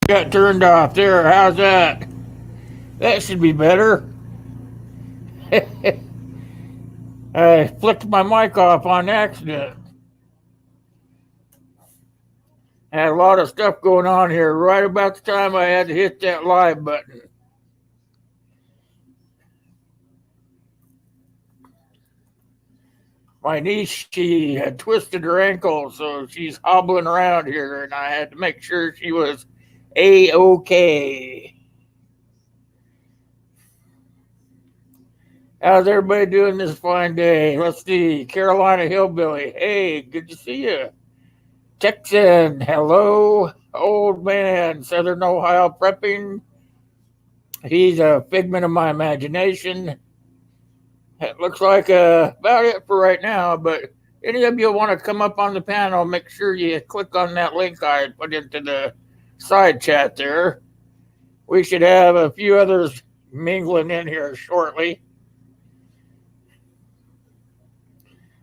Got turned off there. How's that? That should be better. I flicked my mic off on accident. Had a lot of stuff going on here right about the time I had to hit that live button. My niece, she had twisted her ankle, so she's hobbling around here, and I had to make sure she was A-OK. How's everybody doing this fine day? Let's see. Carolina Hillbilly. Hey, good to see you. Texan. Hello. Old man. Southern Ohio prepping. He's a figment of my imagination. It looks like about it for right now, but any of you want to come up on the panel, make sure you click on that link I put into the side chat there. We should have a few others mingling in here shortly.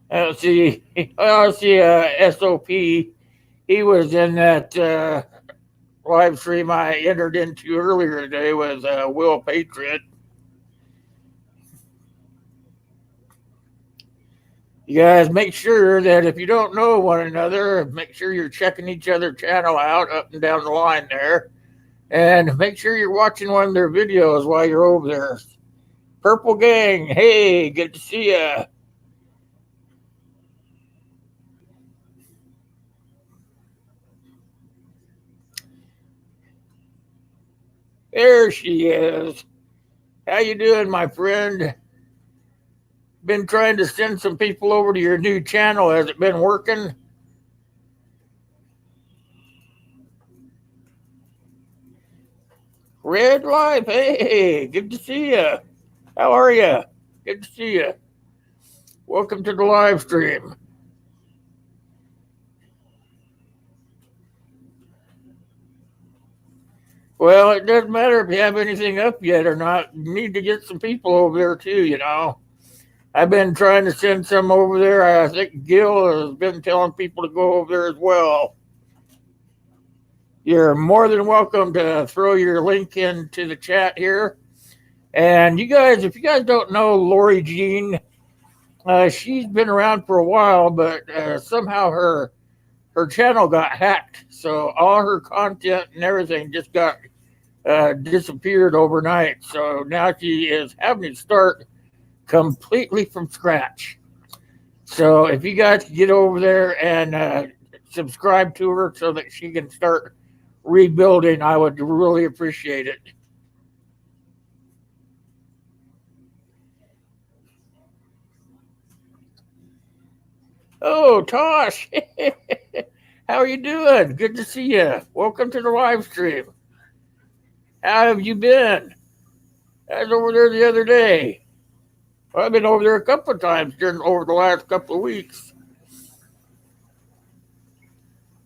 Let's see. I see SOP. He was in that live stream I entered into earlier today with Will Patriot. You guys make sure that if you don't know one another, make sure you're checking each other's channel out up and down the line there. And make sure you're watching one of their videos while you're over there. Purple Gang, hey, good to see ya. There she is. How you doing, my friend? Been trying to send some people over to your new channel. Has it been working? Red Life, hey, good to see you. How are you? Good to see you. Welcome to the live stream. Well, it doesn't matter if you have anything up yet or not. You need to get some people over there too, you know. I've been trying to send some over there. I think Gil has been telling people to go over there as well. You're more than welcome to throw your link into the chat here. And you guys, if you guys don't know Lori Jean, she's been around for a while, but somehow her channel got hacked. So all her content and everything just got disappeared overnight. So now she is having to start completely from scratch. So if you guys get over there and subscribe to her so that she can start rebuilding, I would really appreciate it. Oh, Tosh, how are you doing? Good to see you. Welcome to the live stream. How have you been? I was over there the other day. Well, I've been over there a couple of times over the last couple of weeks.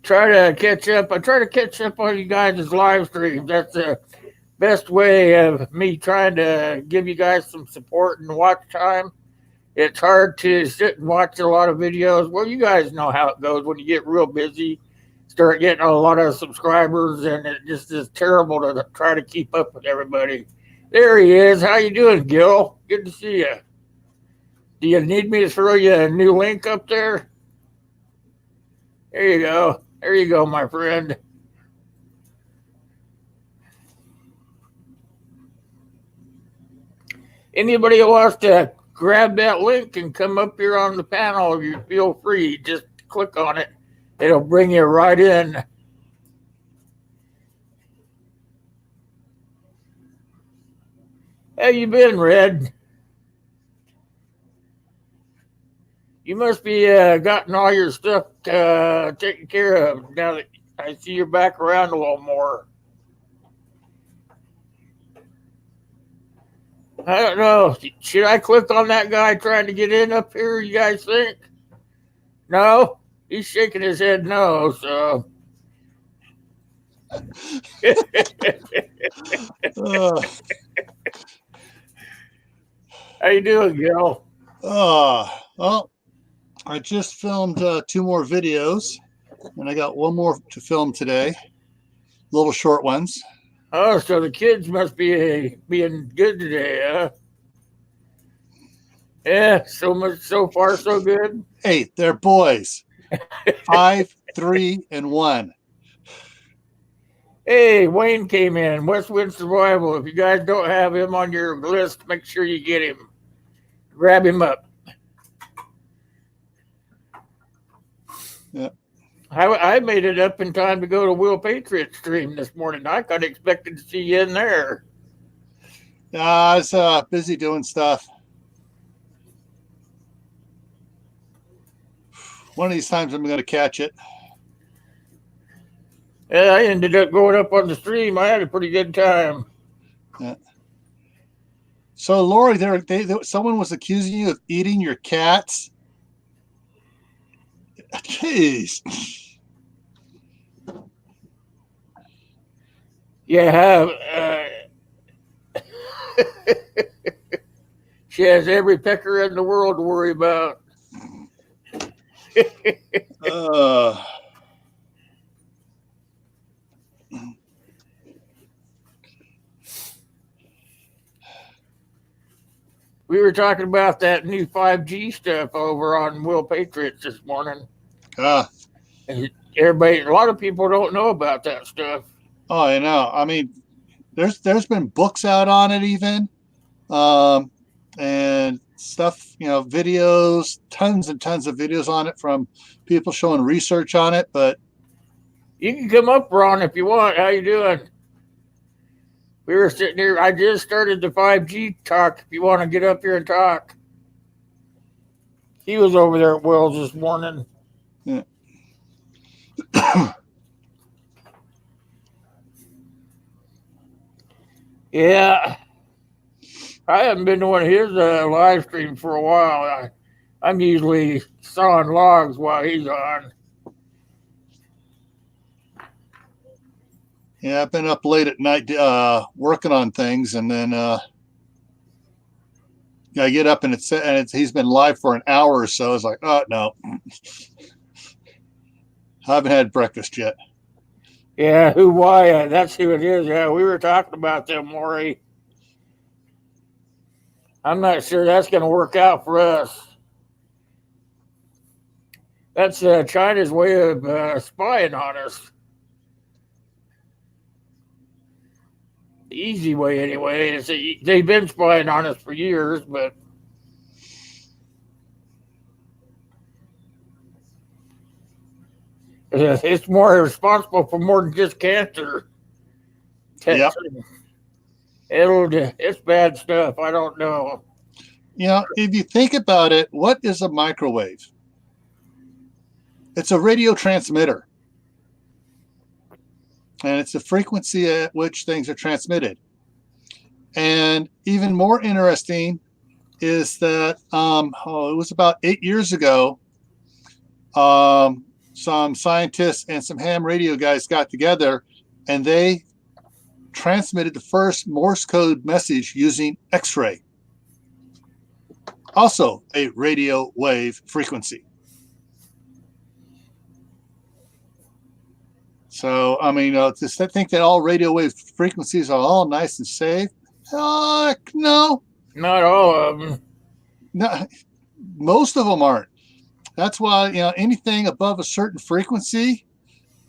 Try to catch up. I try to catch up on you guys' live streams. That's the best way of me trying to give you guys some support and watch time. It's hard to sit and watch a lot of videos. Well, you guys know how it goes when you get real busy, start getting a lot of subscribers, and it just is terrible to try to keep up with everybody. There he is. How you doing, Gil? Good to see you. Do you need me to throw you a new link up there? There you go. There you go, my friend. Anybody who wants to grab that link and come up here on the panel, you feel free. Just click on it. It'll bring you right in. How you been, Red? You must be gotten all your stuff taken care of now that I see you're back around a little more. I don't know. Should I click on that guy trying to get in up here, you guys think? No? He's shaking his head no, so. Uh, How you doing, Gil? well, I just filmed 2 more videos, and I got 1 more to film today. little short ones. Oh, so the kids must be being good today, huh? Yeah, so far so good. Hey, they're boys. 5, 3, and 1. Hey, Wayne came in. West Wind Survival. If you guys don't have him on your list, make sure you get him. Grab him up. Yeah. I made it up in time to go to Will Patriot stream this morning. I kind of expected to see you in there. I was busy doing stuff. One of these times I'm going to catch it. Yeah, I ended up going up on the stream. I had a pretty good time. Yeah. So, Lori, someone was accusing you of eating your cats. Jeez. Yeah, she has every pecker in the world to worry about. We were talking about that new 5G stuff over on Will Patriots this morning. Everybody, a lot of people don't know about that stuff. Oh, I know. I mean, there's been books out on it even, and stuff, videos, tons and tons of videos on it from people showing research on it. But you can come up, Ron, if you want. How you doing? We were sitting here. I just started the 5G talk. If you want to get up here and talk, he was over there at Will's this morning. Yeah. Yeah, I haven't been to one of his live streams for a while. I'm usually sawing logs while he's on. Yeah, I've been up late at night working on things, and then I get up and he's been live for an hour or so. It's like, oh no, I haven't had breakfast yet. Yeah, why? That's who it is. Yeah, we were talking about them, Lori. I'm not sure that's going to work out for us. That's China's way of spying on us. The easy way, anyway. They've been spying on us for years, but it's more responsible for more than just cancer. Yep. It's bad stuff. I don't know. If you think about it, what is a microwave? It's a radio transmitter. And it's the frequency at which things are transmitted. And even more interesting is that it was about 8 years ago, some scientists and some ham radio guys got together and they transmitted the first Morse code message using X-ray. Also a radio wave frequency. So, I mean, just to think that all radio wave frequencies are all nice and safe. No. Not all of them. No, most of them aren't. That's why, anything above a certain frequency,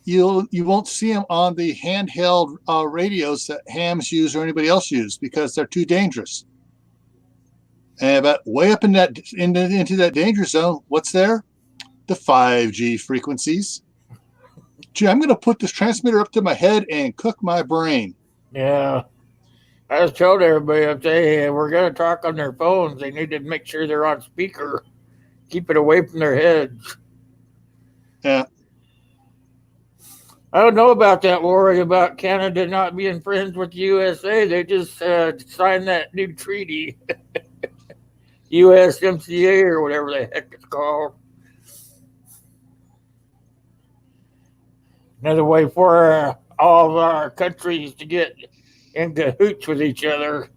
you won't see them on the handheld radios that hams use or anybody else use because they're too dangerous. And but way up into that danger zone, what's there? The 5G frequencies. Gee, I'm going to put this transmitter up to my head and cook my brain. Yeah. I just told everybody, if we're going to talk on their phones, they need to make sure they're on speaker. Keep it away from their heads. Yeah. I don't know about that, Lori, about Canada not being friends with the USA. They just signed that new treaty. USMCA or whatever the heck it's called. Another way for all of our countries to get in cahoots with each other.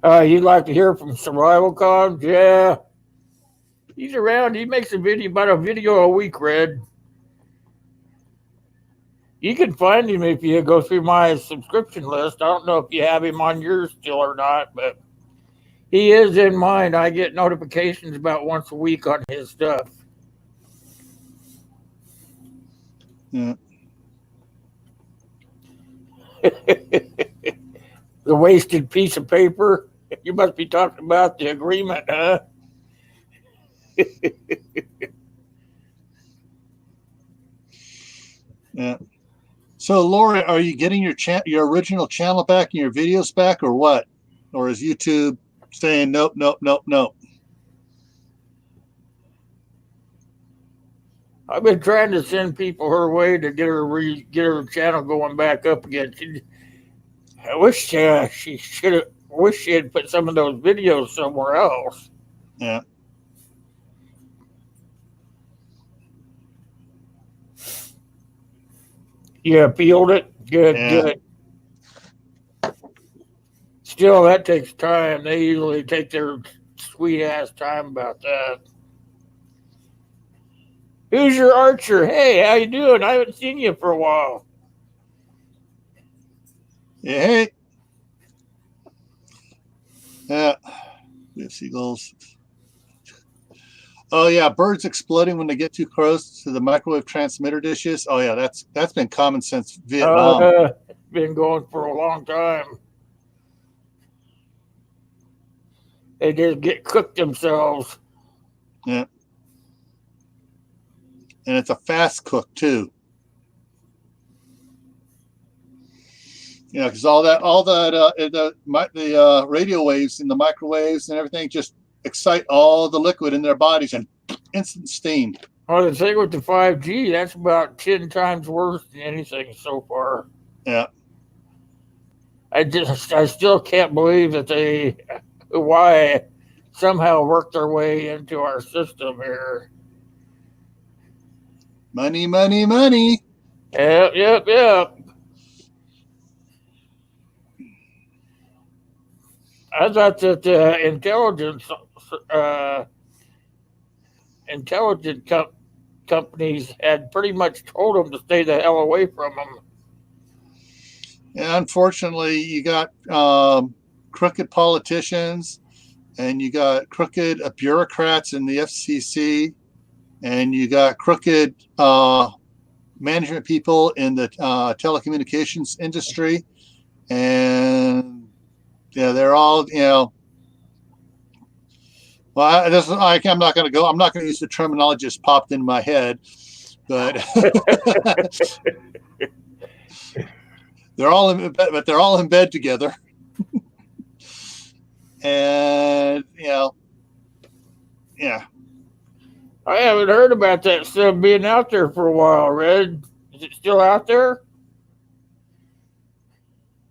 You'd like to hear from Survival Cons? Yeah. He's around. He makes about a video a week, Red. You can find him if you go through my subscription list. I don't know if you have him on yours still or not, but he is in mine. I get notifications about once a week on his stuff. Yeah. The wasted piece of paper. You must be talking about the agreement, huh? Yeah. So, Lori, are you getting your original channel back and your videos back, or what? Or is YouTube saying nope, nope, nope, nope? I've been trying to send people her way to get her channel going back up again. I wish she should have. Wish she had put some of those videos somewhere else. Yeah. You appealed it. Good, Yeah. good. Still, that takes time. They usually take their sweet ass time about that. Who's your archer? Hey, how you doing? I haven't seen you for a while. Yeah. Hey. Yeah. We have seagulls. Oh yeah, birds exploding when they get too close to the microwave transmitter dishes. Oh yeah, that's been common since Vietnam. It's been going for a long time. They just get cooked themselves. Yeah. And it's a fast cook too. You know, because all the radio waves and the microwaves and everything just excite all the liquid in their bodies and instant steam. Well, the thing with the 5G, that's about 10 times worse than anything so far. Yeah. I still can't believe that why somehow worked their way into our system here. Money, money, money. Yep. I thought that intelligent companies had pretty much told them to stay the hell away from them. Yeah, unfortunately, you got crooked politicians, and you got crooked bureaucrats in the FCC, and you got crooked management people in the telecommunications industry, and yeah, they're all, you know. Well, I'm not going to go. I'm not going to use the terminology just popped in my head, but they're all in bed together, and you know, yeah. I haven't heard about that stuff being out there for a while, Red. Is it still out there?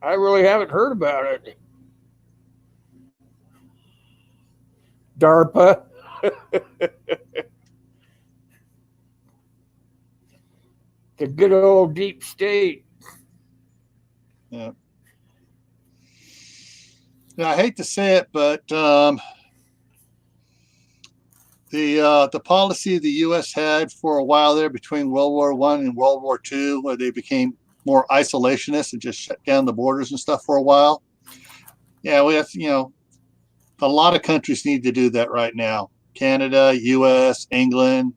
I really haven't heard about it. DARPA. The good old deep state. Yeah. Now, I hate to say it, but the policy the U.S. had for a while there between World War I and World War II, where they became more isolationist and just shut down the borders and stuff for a while. Yeah, we have, you know, a lot of countries need to do that right now. Canada, U.S., England.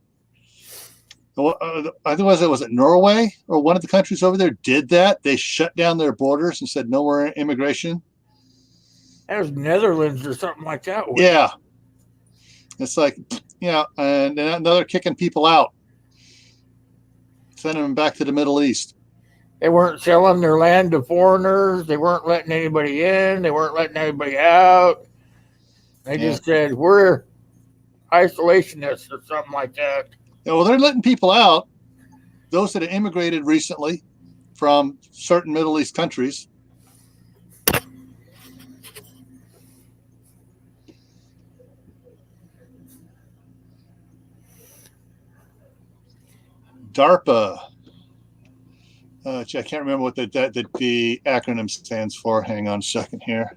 I think was it Norway or one of the countries over there did that? They shut down their borders and said no more immigration. That was Netherlands or something like that. Yeah. It's like, you know, and now they're kicking people out, sending them back to the Middle East. They weren't selling their land to foreigners. They weren't letting anybody in. They weren't letting anybody out. They just said, we're isolationists or something like that. Yeah, well, they're letting people out, those that have immigrated recently from certain Middle East countries. DARPA. I can't remember what the acronym stands for. Hang on a second here.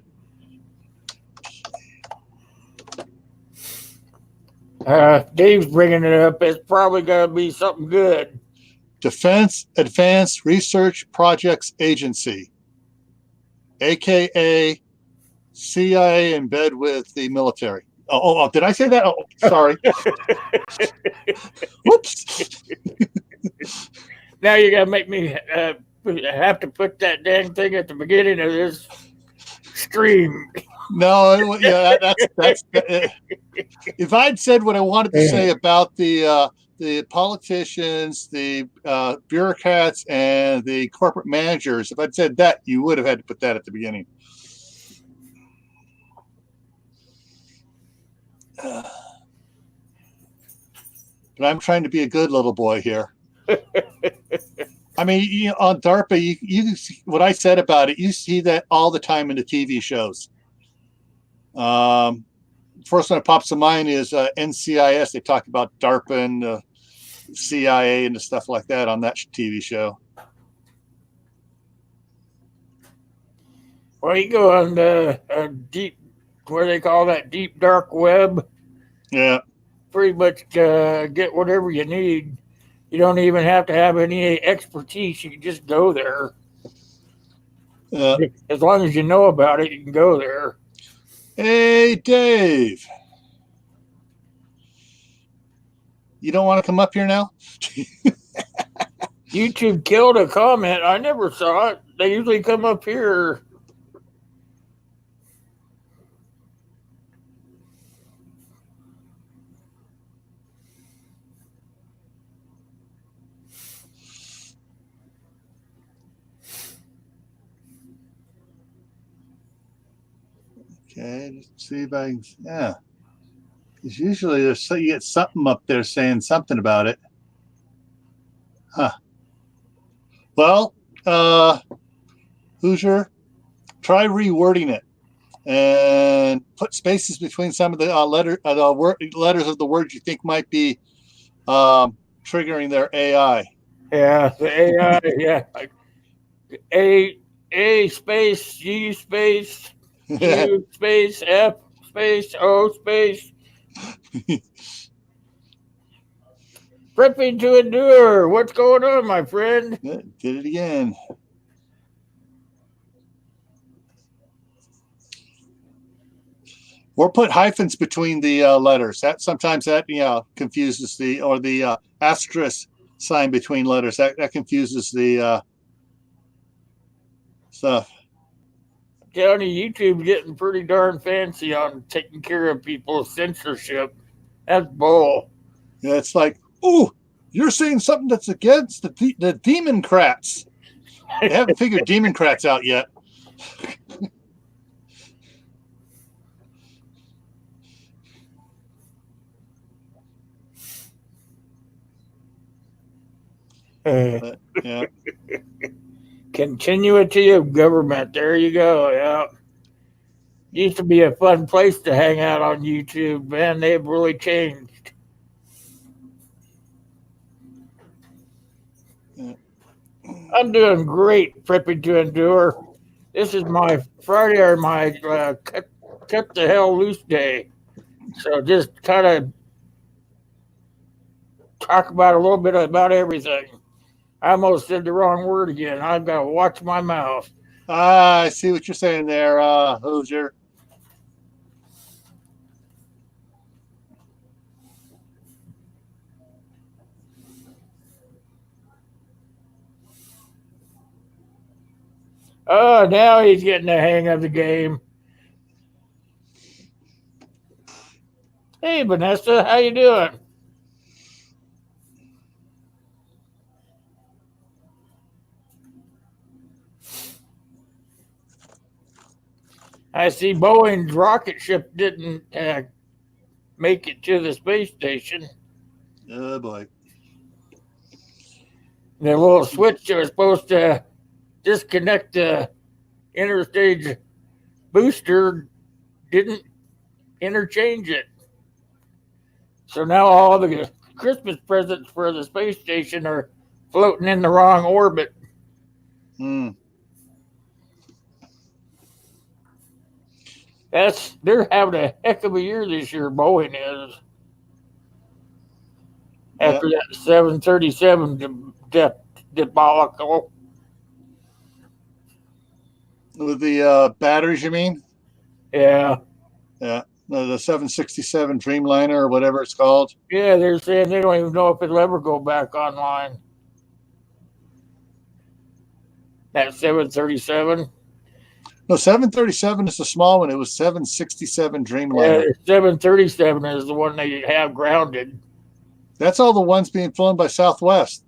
Dave's bringing it up. It's probably going to be something good. Defense Advanced Research Projects Agency, aka CIA in bed with the military. Oh, did I say that? Oh, sorry. Whoops. Now you got to make me have to put that dang thing at the beginning of this stream. No, yeah, that's. If I'd said what I wanted to say about the politicians, the bureaucrats, and the corporate managers, if I'd said that, you would have had to put that at the beginning. But I'm trying to be a good little boy here. I mean, on DARPA, you what I said about it, you see that all the time in the TV shows. First one that pops to mind is NCIS. They talk about DARPA and CIA and the stuff like that on that TV show. Well, you go on the deep, where they call that deep dark web. Yeah. Pretty much get whatever you need. You don't even have to have any expertise. You can just go there. As long as you know about it, you can go there. Hey, Dave. You don't want to come up here now? YouTube killed a comment. I never saw it. They usually come up here. Okay, let's see if I can. Yeah. Because usually you get something up there saying something about it. Huh. Well, Hoosier, try rewording it and put spaces between some of the letters of the words you think might be triggering their AI. Yeah, the AI. Yeah, A space G space Q space F space O space. Prepping to endure. What's going on, my friend? Did it again. Or put hyphens between the letters. That sometimes confuses the asterisk sign between letters. That confuses the stuff. Telling you, YouTube's getting pretty darn fancy on taking care of people's censorship. That's bull. Yeah, it's like, ooh, you're saying something that's against the Democrats. They haven't figured Democrats out yet. Yeah. Continuity of government. There you go. Yeah. Used to be a fun place to hang out on YouTube, man. They've really changed. I'm doing great, prepping to endure. This is my Friday or my cut the hell loose day. So just kind of talk about a little bit about everything. I almost said the wrong word again. I've got to watch my mouth. I see what you're saying there, Hoosier. Oh, now he's getting the hang of the game. Hey, Vanessa, how you doing? I see Boeing's rocket ship didn't make it to the space station. Oh, boy. The little switch that was supposed to disconnect the interstage booster didn't interchange it. So now all the Christmas presents for the space station are floating in the wrong orbit. They're having a heck of a year this year, Boeing is. Yeah. after that 737 debacle. With the batteries, you mean? Yeah. Yeah. No, the 767 Dreamliner or whatever it's called. Yeah, they're saying they don't even know if it'll ever go back online. That 737. No, 737 is the small one. It was 767 Yeah, Dreamliner. 737 is the one they have grounded. That's all the ones being flown by Southwest.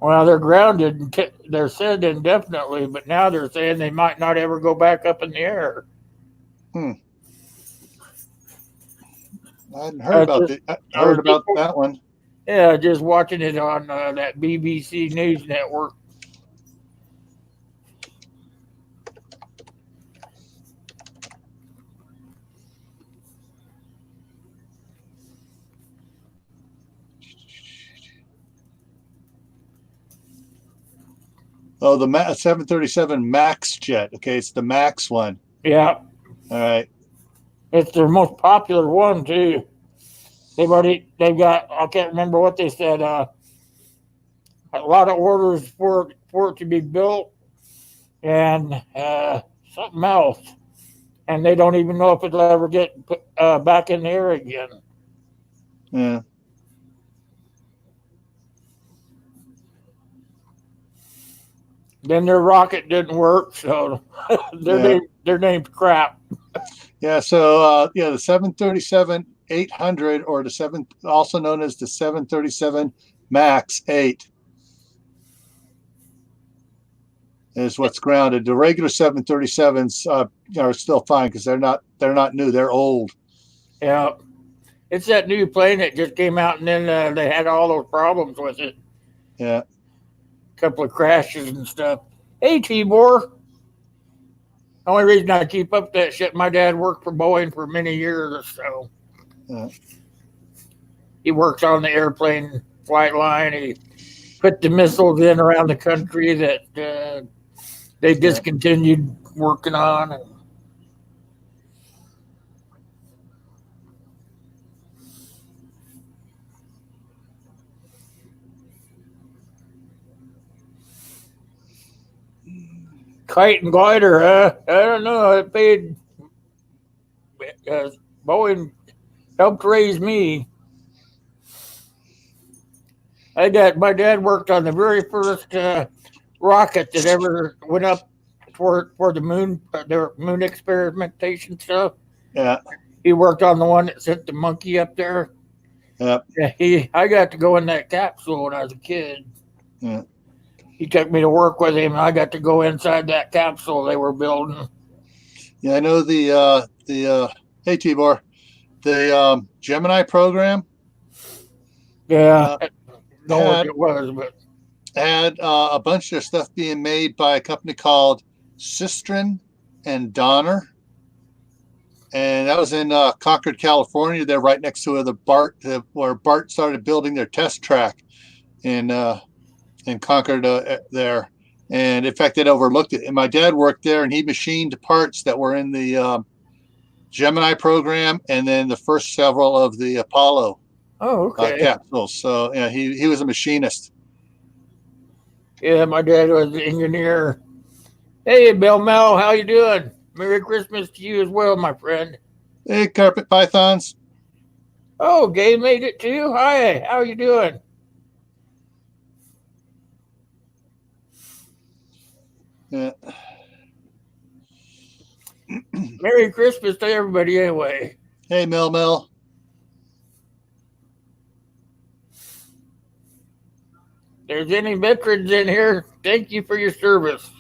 Well, they're grounded. They're said indefinitely, but now they're saying they might not ever go back up in the air. Hmm. I hadn't heard about it. I I was heard just, about that one. yeah, just watching it on that BBC News network. Oh, the 737 Max jet. Okay, it's the Max one. Yeah, All right. it's their most popular one too. They've got, I can't remember what they said. A lot of orders for it to be built, and something else, and they don't even know if it'll ever get back in the air again. Yeah. Then their rocket didn't work, so their name's crap. Yeah. So the 737 800 or the also known as the 737 Max 8 is what's grounded. The regular 737s are still fine because they're not new. They're old. Yeah, it's that new plane that just came out, and then they had all those problems with it. Yeah. A couple of crashes and stuff. Hey, Tibor. The only reason I keep up that shit, my dad worked for Boeing for many years, so he works on the airplane flight line. He put the missiles in around the country that they discontinued working on. And kite and glider, huh? I don't know. I paid Boeing helped raise me. My dad worked on the very first rocket that ever went up for the moon, their moon experimentation stuff. Yeah. He worked on the one that sent the monkey up there. Yeah. I got to go in that capsule when I was a kid. Yeah. He took me to work with him, and I got to go inside that capsule they were building. Yeah, I know the hey Tibor, the Gemini program. Yeah, I don't know what it was, but had a bunch of stuff being made by a company called Sistren and Donner, and that was in Concord, California. They're right next to where BART started building their test track in Concord there. And in fact, they'd overlooked it. And my dad worked there, and he machined parts that were in the Gemini program, and then the first several of the Apollo capsules. So yeah, he was a machinist. Yeah, my dad was an engineer. Hey, Bill Mel, how you doing? Merry Christmas to you as well, my friend. Hey, carpet pythons. Oh, Gay made it too. Hi, how you doing? Yeah. Merry Christmas to everybody anyway. Hey, Mel. There's any veterans in here, thank you for your service.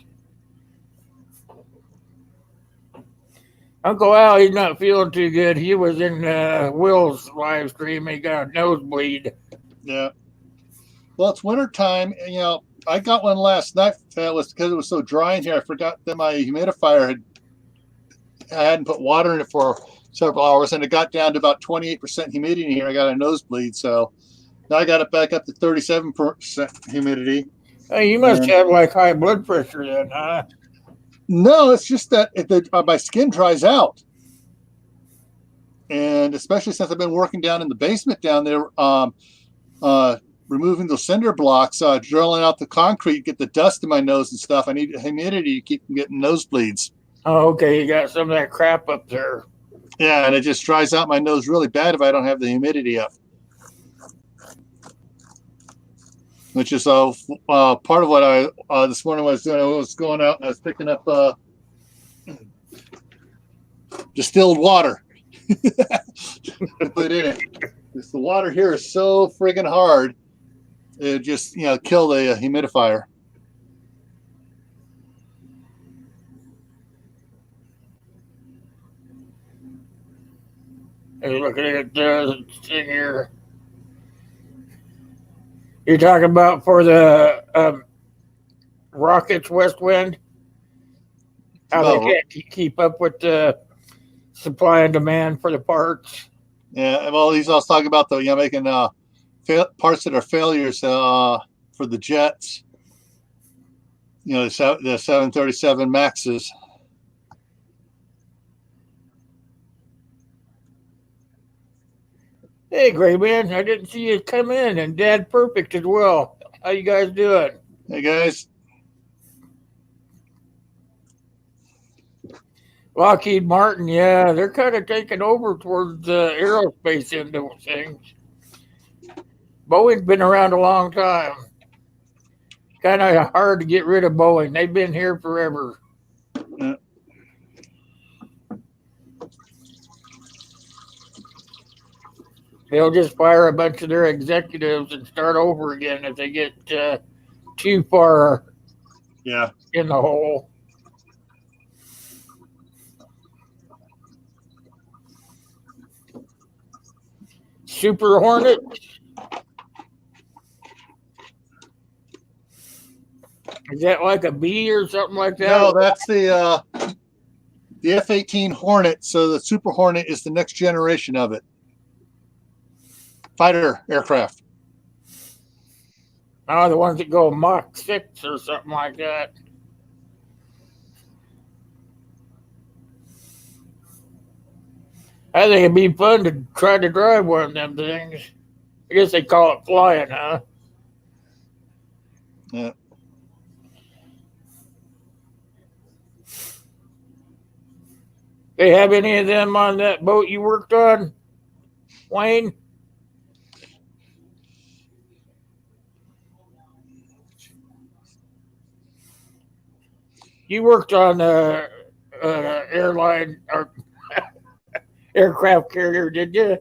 Uncle Al, he's not feeling too good. He was in Will's live stream. He got a nosebleed. Yeah. Well, it's winter time. And, I got one last night. That was because it was so dry in here. I forgot that my humidifier I hadn't put water in it for several hours, and it got down to about 28% humidity in here. I got a nosebleed, so now I got it back up to 37% humidity. Hey, you must have like high blood pressure then, huh? No, it's just that my skin dries out, and especially since I've been working down in the basement down there, removing those cinder blocks, drilling out the concrete, get the dust in my nose and stuff. I need humidity to keep from getting nosebleeds. Oh, okay. You got some of that crap up there. Yeah, and it just dries out my nose really bad if I don't have the humidity up. Which is part of what I this morning was doing. I was going out and I was picking up distilled water to put in it. Because the water here is so friggin' hard, it just kill the humidifier. Hey, looking at the thing here. You're talking about for the Rockets West Wind? How they can't keep up with the supply and demand for the parts? Yeah, well, I was talking about making parts that are failures for the jets. The 737 Maxes. Hey, great man! I didn't see you come in, and Dad Perfect as well. How you guys doing? Hey guys. Lockheed Martin, yeah, they're kind of taking over towards the aerospace end of things. Boeing's been around a long time. Kind of hard to get rid of Boeing. They've been here forever. Yeah. They'll just fire a bunch of their executives and start over again if they get too far in the hole. Super Hornet. Is that like a B or something like that? No, that's the F-18 Hornet. So the Super Hornet is the next generation of it. Fighter aircraft. Oh, the ones that go Mach 6 or something like that. I think it'd be fun to try to drive one of them things. I guess they call it flying, huh? Yeah. They have any of them on that boat you worked on, Wayne? You worked on airline or aircraft carrier, did you?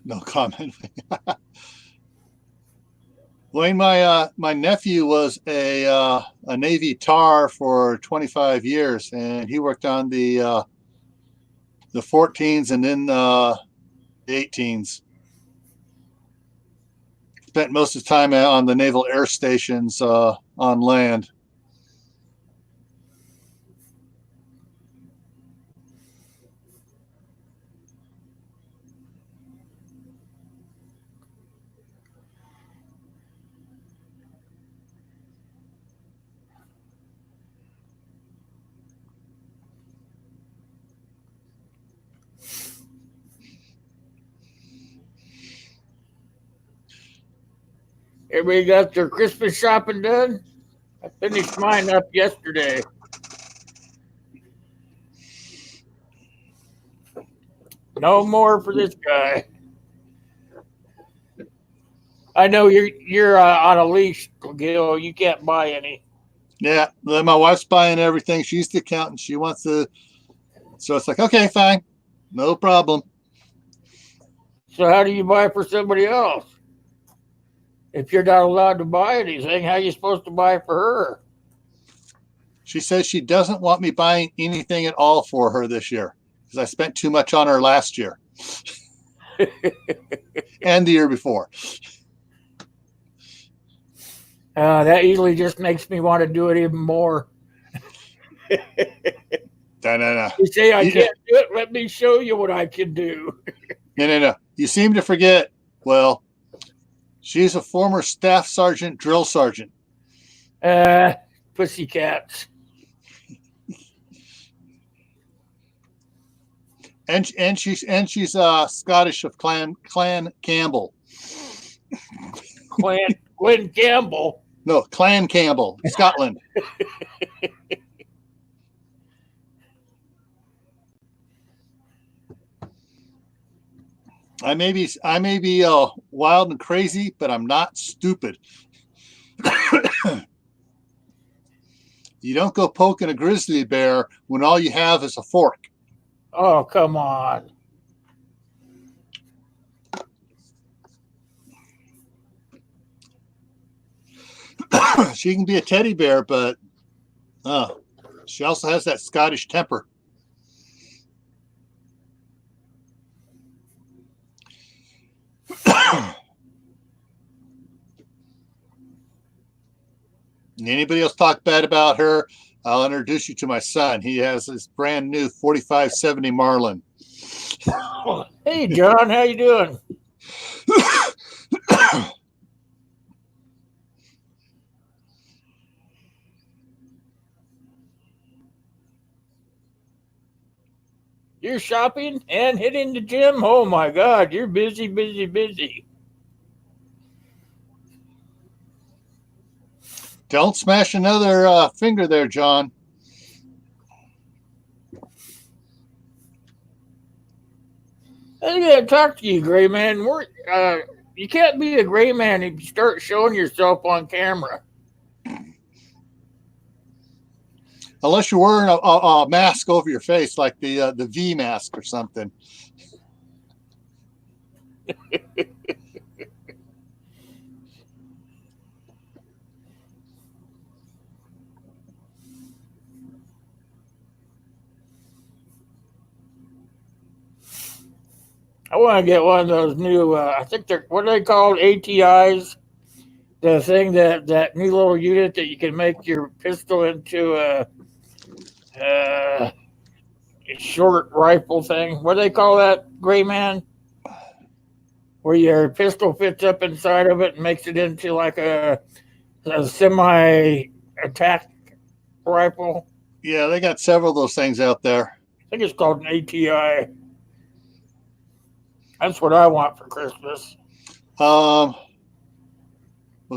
No comment. Wayne, my nephew was a Navy tar for 25 years, and he worked on the 14s and then the 18s. Spent most of the time on the naval air stations on land. Everybody got their Christmas shopping done? I finished mine up yesterday. No more for this guy. I know you're on a leash, Gil. You can't buy any. Yeah, my wife's buying everything. She's the accountant. She wants to. So it's like, okay, fine, no problem. So how do you buy for somebody else? If you're not allowed to buy anything, how are you supposed to buy for her? She says she doesn't want me buying anything at all for her this year because I spent too much on her last year and the year before. That usually just makes me want to do it even more. No. You say I can't do it. Let me show you what I can do. No. You seem to forget. Well, she's a former staff sergeant, drill sergeant. Pussycats. and she's Scottish of Clan Campbell. Glenn Campbell. No, Clan Campbell, Scotland. I may be wild and crazy, but I'm not stupid. You don't go poking a grizzly bear when all you have is a fork. Oh, come on. She can be a teddy bear, but she also has that Scottish temper. Anybody else talk bad about her, I'll introduce you to my son. He has this brand new 4570 Marlin. Hey, John, how you doing? You're shopping and hitting the gym? Oh, my God, you're busy, busy, busy. Don't smash another finger there, John. I gotta talk to you, Gray Man. You can't be a Gray Man if you start showing yourself on camera. Unless you're wearing a mask over your face, like the V mask or something. I want to get one of those new, I think they're, what are they called? ATIs? The thing that new little unit that you can make your pistol into a short rifle thing. What do they call that, Gray Man? Where your pistol fits up inside of it and makes it into like a semi-attack rifle. Yeah, they got several of those things out there. I think it's called an ATI. That's what I want for Christmas. Was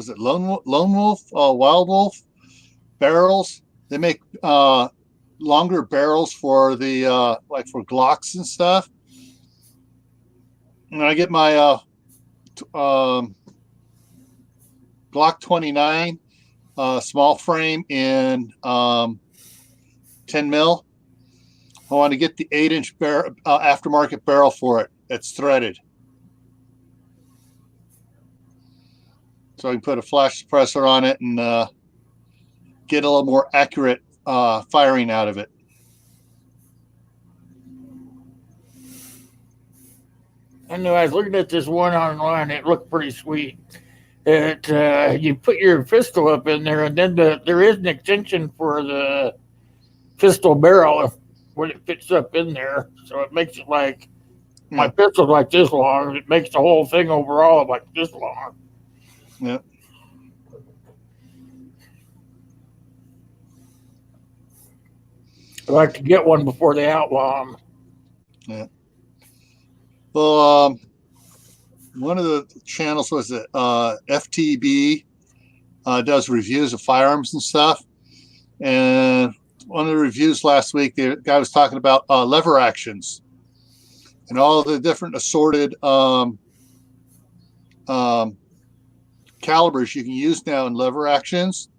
it Lone Wolf, Wild Wolf barrels? They make longer barrels for the like for Glocks and stuff. And I get my Glock 29 small frame in 10 mil. I want to get the 8-inch aftermarket barrel for it. It's threaded. So I can put a flash suppressor on it and get a little more accurate firing out of it. I know I was looking at this one online. It looked pretty sweet. You put your pistol up in there, and then there is an extension for the pistol barrel when it fits up in there. So it makes it like my pistol's like this long. It makes the whole thing overall like this long. Yeah. I like to get one before they outlaw them. Yeah. Well, one of the channels was it FTB does reviews of firearms and stuff. And one of the reviews last week, the guy was talking about lever actions and all the different assorted calibers you can use now in lever actions.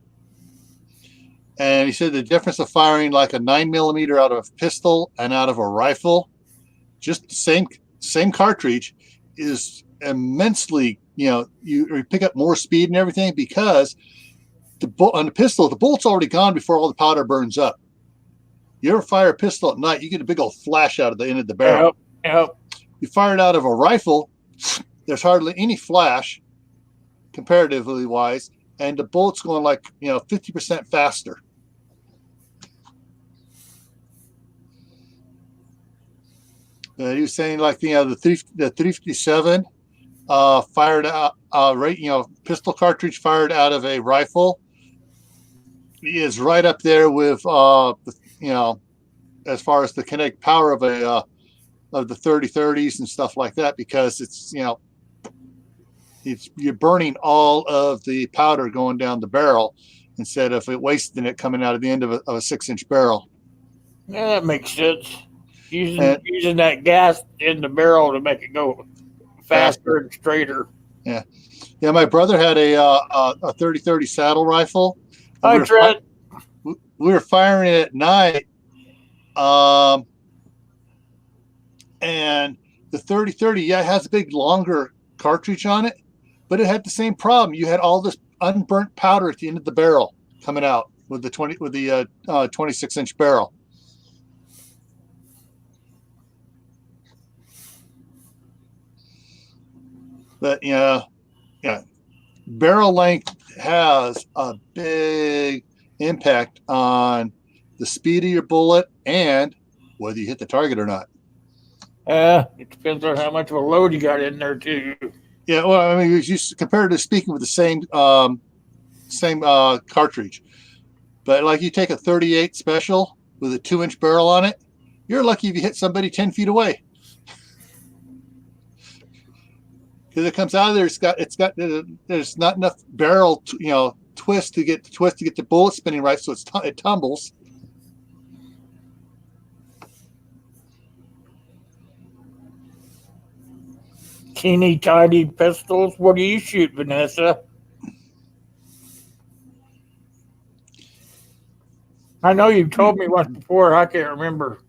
And he said the difference of firing like a 9mm out of a pistol and out of a rifle, just the same cartridge, is immensely, you pick up more speed and everything because on the pistol, the bullet's already gone before all the powder burns up. You ever fire a pistol at night, you get a big old flash out of the end of the barrel. Yep. You fire it out of a rifle, there's hardly any flash, comparatively wise, and the bullet's going like 50% faster. He was saying like the 357 fired out pistol cartridge fired out of a rifle is right up there with as far as the kinetic power of a the 30-30s and stuff like that, because it's you're burning all of the powder going down the barrel instead of it wasting it coming out of the end of a 6-inch barrel. Yeah, that makes sense. Using that gas in the barrel to make it go faster and straighter. Yeah. My brother had a 30-30 saddle rifle. Hi, Trent. We were firing it at night, and the 30-30, it has a big longer cartridge on it, but it had the same problem. You had all this unburnt powder at the end of the barrel coming out with the 26-inch barrel. But barrel length has a big impact on the speed of your bullet and whether you hit the target or not. It depends on how much of a load you got in there too. Yeah, well, I mean, compared to speaking with the same cartridge, but like you take a 38 special with a 2-inch barrel on it, you're lucky if you hit somebody 10 feet away. Because it comes out of there, there's not enough barrel, twist to get the bullet spinning right, so it tumbles. Teeny tiny pistols. What do you shoot, Vanessa? I know you've told me once before. I can't remember.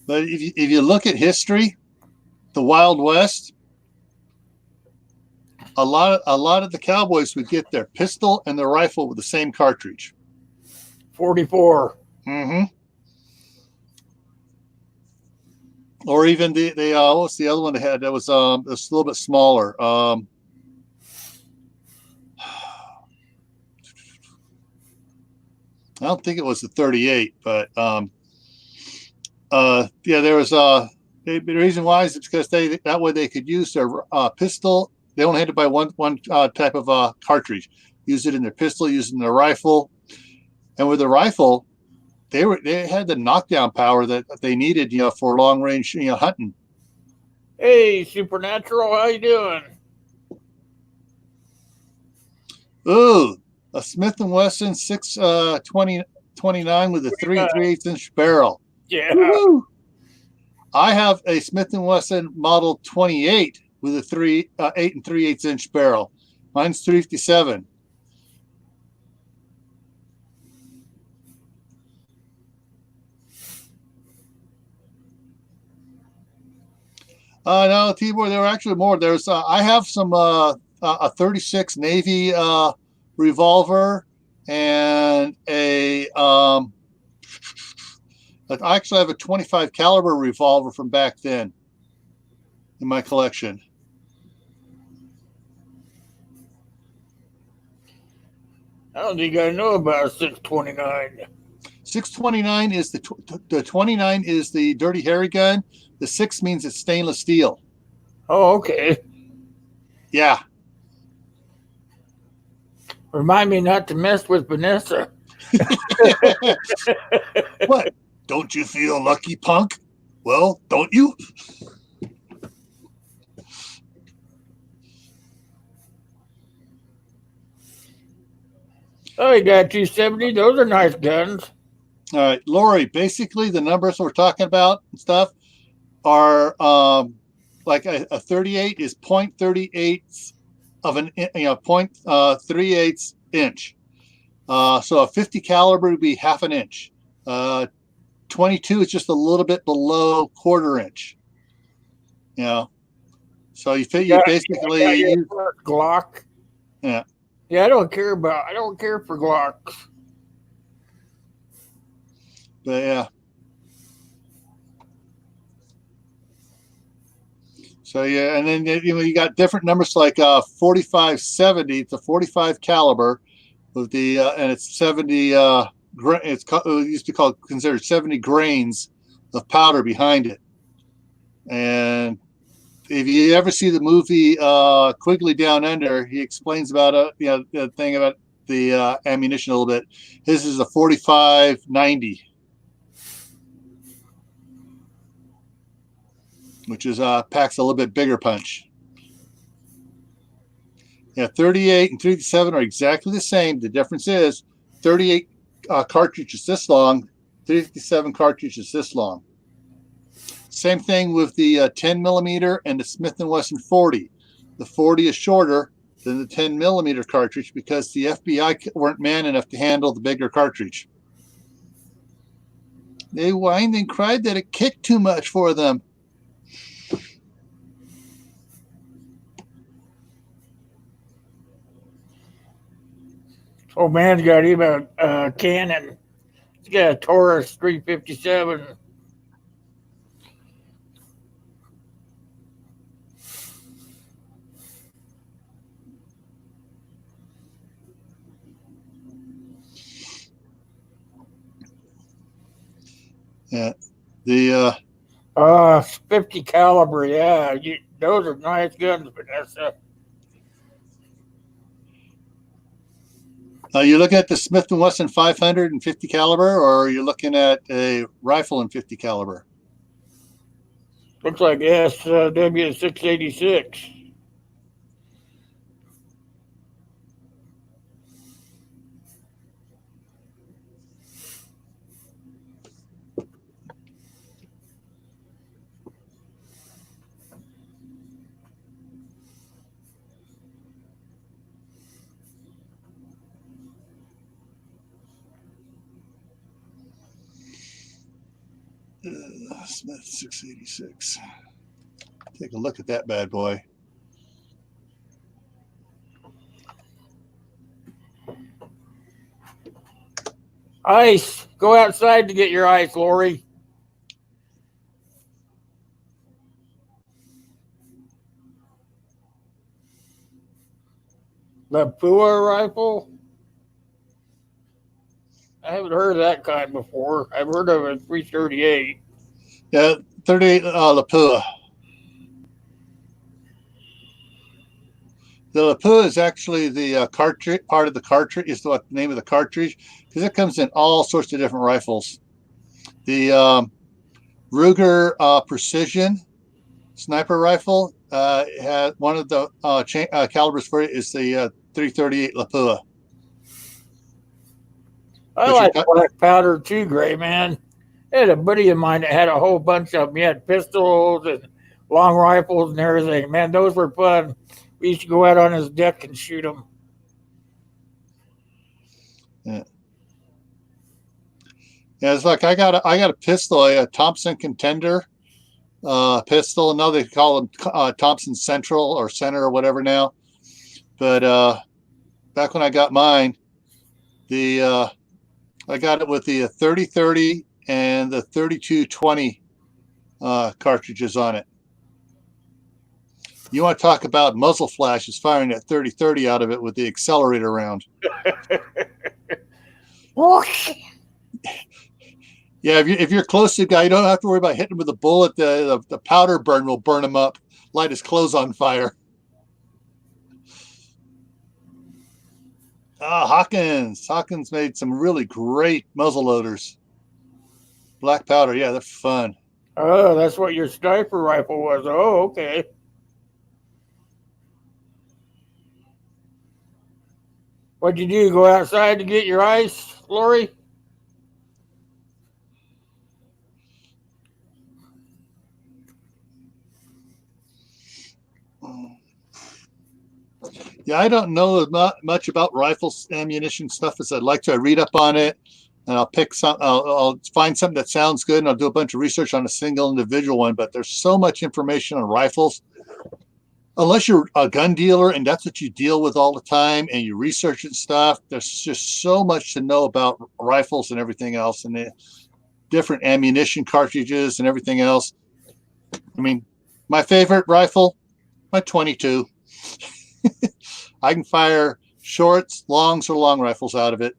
But if you look at history, the Wild West, a lot of the cowboys would get their pistol and their rifle with the same cartridge. 44. Mm-hmm. Or even what's the other one they had that was a little bit smaller? I don't think it was the 38, but there was the reason why is because that way they could use their pistol. They only had to buy one type of cartridge. Use it in their pistol, use it in their rifle, and with the rifle, they had the knockdown power that they needed, for long range, hunting. Hey, Supernatural, how you doing? Ooh, a Smith & Wesson 629 with a 3 3/8-inch barrel. Yeah. Woo-hoo. I have a Smith & Wesson Model 28 with a 8 3/8-inch barrel. Mine's 357. No, Tibor, there were actually more. There's I have some a 36 Navy revolver and I actually have a 25 caliber revolver from back then in my collection. I don't think I know about a 629. 629 is the 29 is the Dirty Harry gun. The 6 means it's stainless steel. Oh, okay. Yeah. Remind me not to mess with Vanessa. What? Don't you feel lucky, punk? Well, don't you? Oh, you got 270. Those are nice guns. All right, Lori, basically the numbers we're talking about and stuff are like a 38 is 0.38 of an 0.38 inch. So a 50 caliber would be half an inch. 22 is just a little bit below quarter inch. So you basically use Glock. Yeah. Yeah, I don't care for Glocks. But yeah. So yeah, and then you got different numbers like 4570. It's a 45 caliber with the and it's 70. It used to be considered 70 grains of powder behind it, and if you ever see the movie Quigley Down Under, he explains about the thing about the ammunition a little bit. His is a 45-90, which is packs a little bit bigger punch. Yeah, 38 and 357 are exactly the same. The difference is 38 cartridge is this long, 357 cartridge is this long. Same thing with the 10 millimeter and the Smith & Wesson 40. The 40 is shorter than the 10 millimeter cartridge because the FBI weren't man enough to handle the bigger cartridge. They whined and cried that it kicked too much for them. Oh man's got him a cannon. He's got a Taurus 357. Yeah, the 50 caliber. Yeah, those are nice guns, Vanessa. Are you looking at the Smith & Wesson 500 and 50 caliber, or are you looking at a rifle in 50 caliber? Looks like SW 686. Smith 686. Take a look at that bad boy. Ice. Go outside to get your ice, Lori. The Pua rifle? I haven't heard of that kind before. I've heard of a 338. Yeah, 38 Lapua. The Lapua is actually the cartridge, part of the cartridge, is the name of the cartridge, because it comes in all sorts of different rifles. The Ruger Precision sniper rifle has one of the calibers for it is the 338 Lapua. I like black powder too, Gray man. I had a buddy of mine that had a whole bunch of them. He had pistols and long rifles and everything. Man, those were fun. We used to go out on his deck and shoot them. Yeah. Yeah, it's like I got a pistol, a Thompson Contender pistol. Now they call them Thompson Central or Center or whatever now. But back when I got mine, I got it with the 30-30 and the 32-20 cartridges on it. You want to talk about muzzle flashes firing that 30-30 out of it with the accelerator round. Yeah, if you're close to a guy, you don't have to worry about hitting him with a bullet. The powder burn will burn him up, light his clothes on fire. Hawkins made some really great muzzle loaders. Black powder, yeah, they're fun. Oh, that's what your sniper rifle was. Oh, okay. What'd you do? Go outside to get your ice, Lori? Yeah, I don't know much about rifles, ammunition stuff as I'd like to. I read up on it, and I'll pick some. I'll find something that sounds good, and I'll do a bunch of research on a single individual one. But there's so much information on rifles. Unless you're a gun dealer and that's what you deal with all the time, and you research and stuff, there's just so much to know about rifles and everything else, and the different ammunition cartridges and everything else. I mean, my favorite rifle, my 22. I can fire shorts, longs, or long rifles out of it.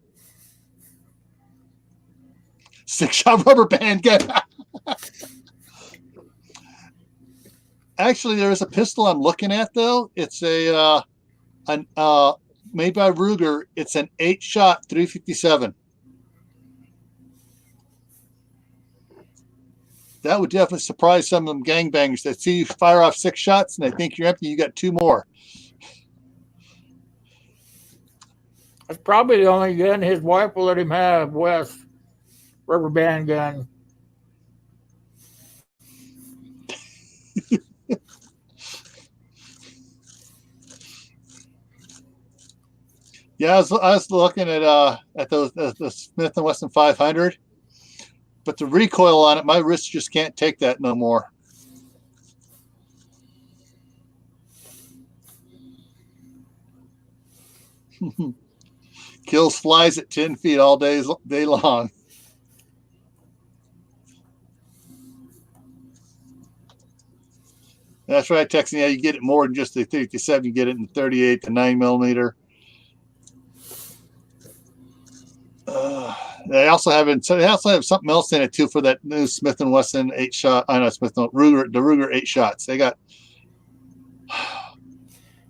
6-shot rubber band gun. Actually, there is a pistol I'm looking at though. It's a made by Ruger. It's an 8-shot 357. That would definitely surprise some of them gangbangers that see you fire off 6 shots and they think you're empty. You got 2 more. That's probably the only gun his wife will let him have, Wes. Rubber band gun. Yeah, I was looking at those the Smith & Wesson 500, but the recoil on it, my wrist just can't take that no more. Kills flies at 10 feet all day long. That's right, Texan. Yeah, you get it more than just the 357. You get it in 38 to 9mm. They also have something else in it too for that new Smith & Wesson 8-shot. I know Ruger, the Ruger 8 shots. They got.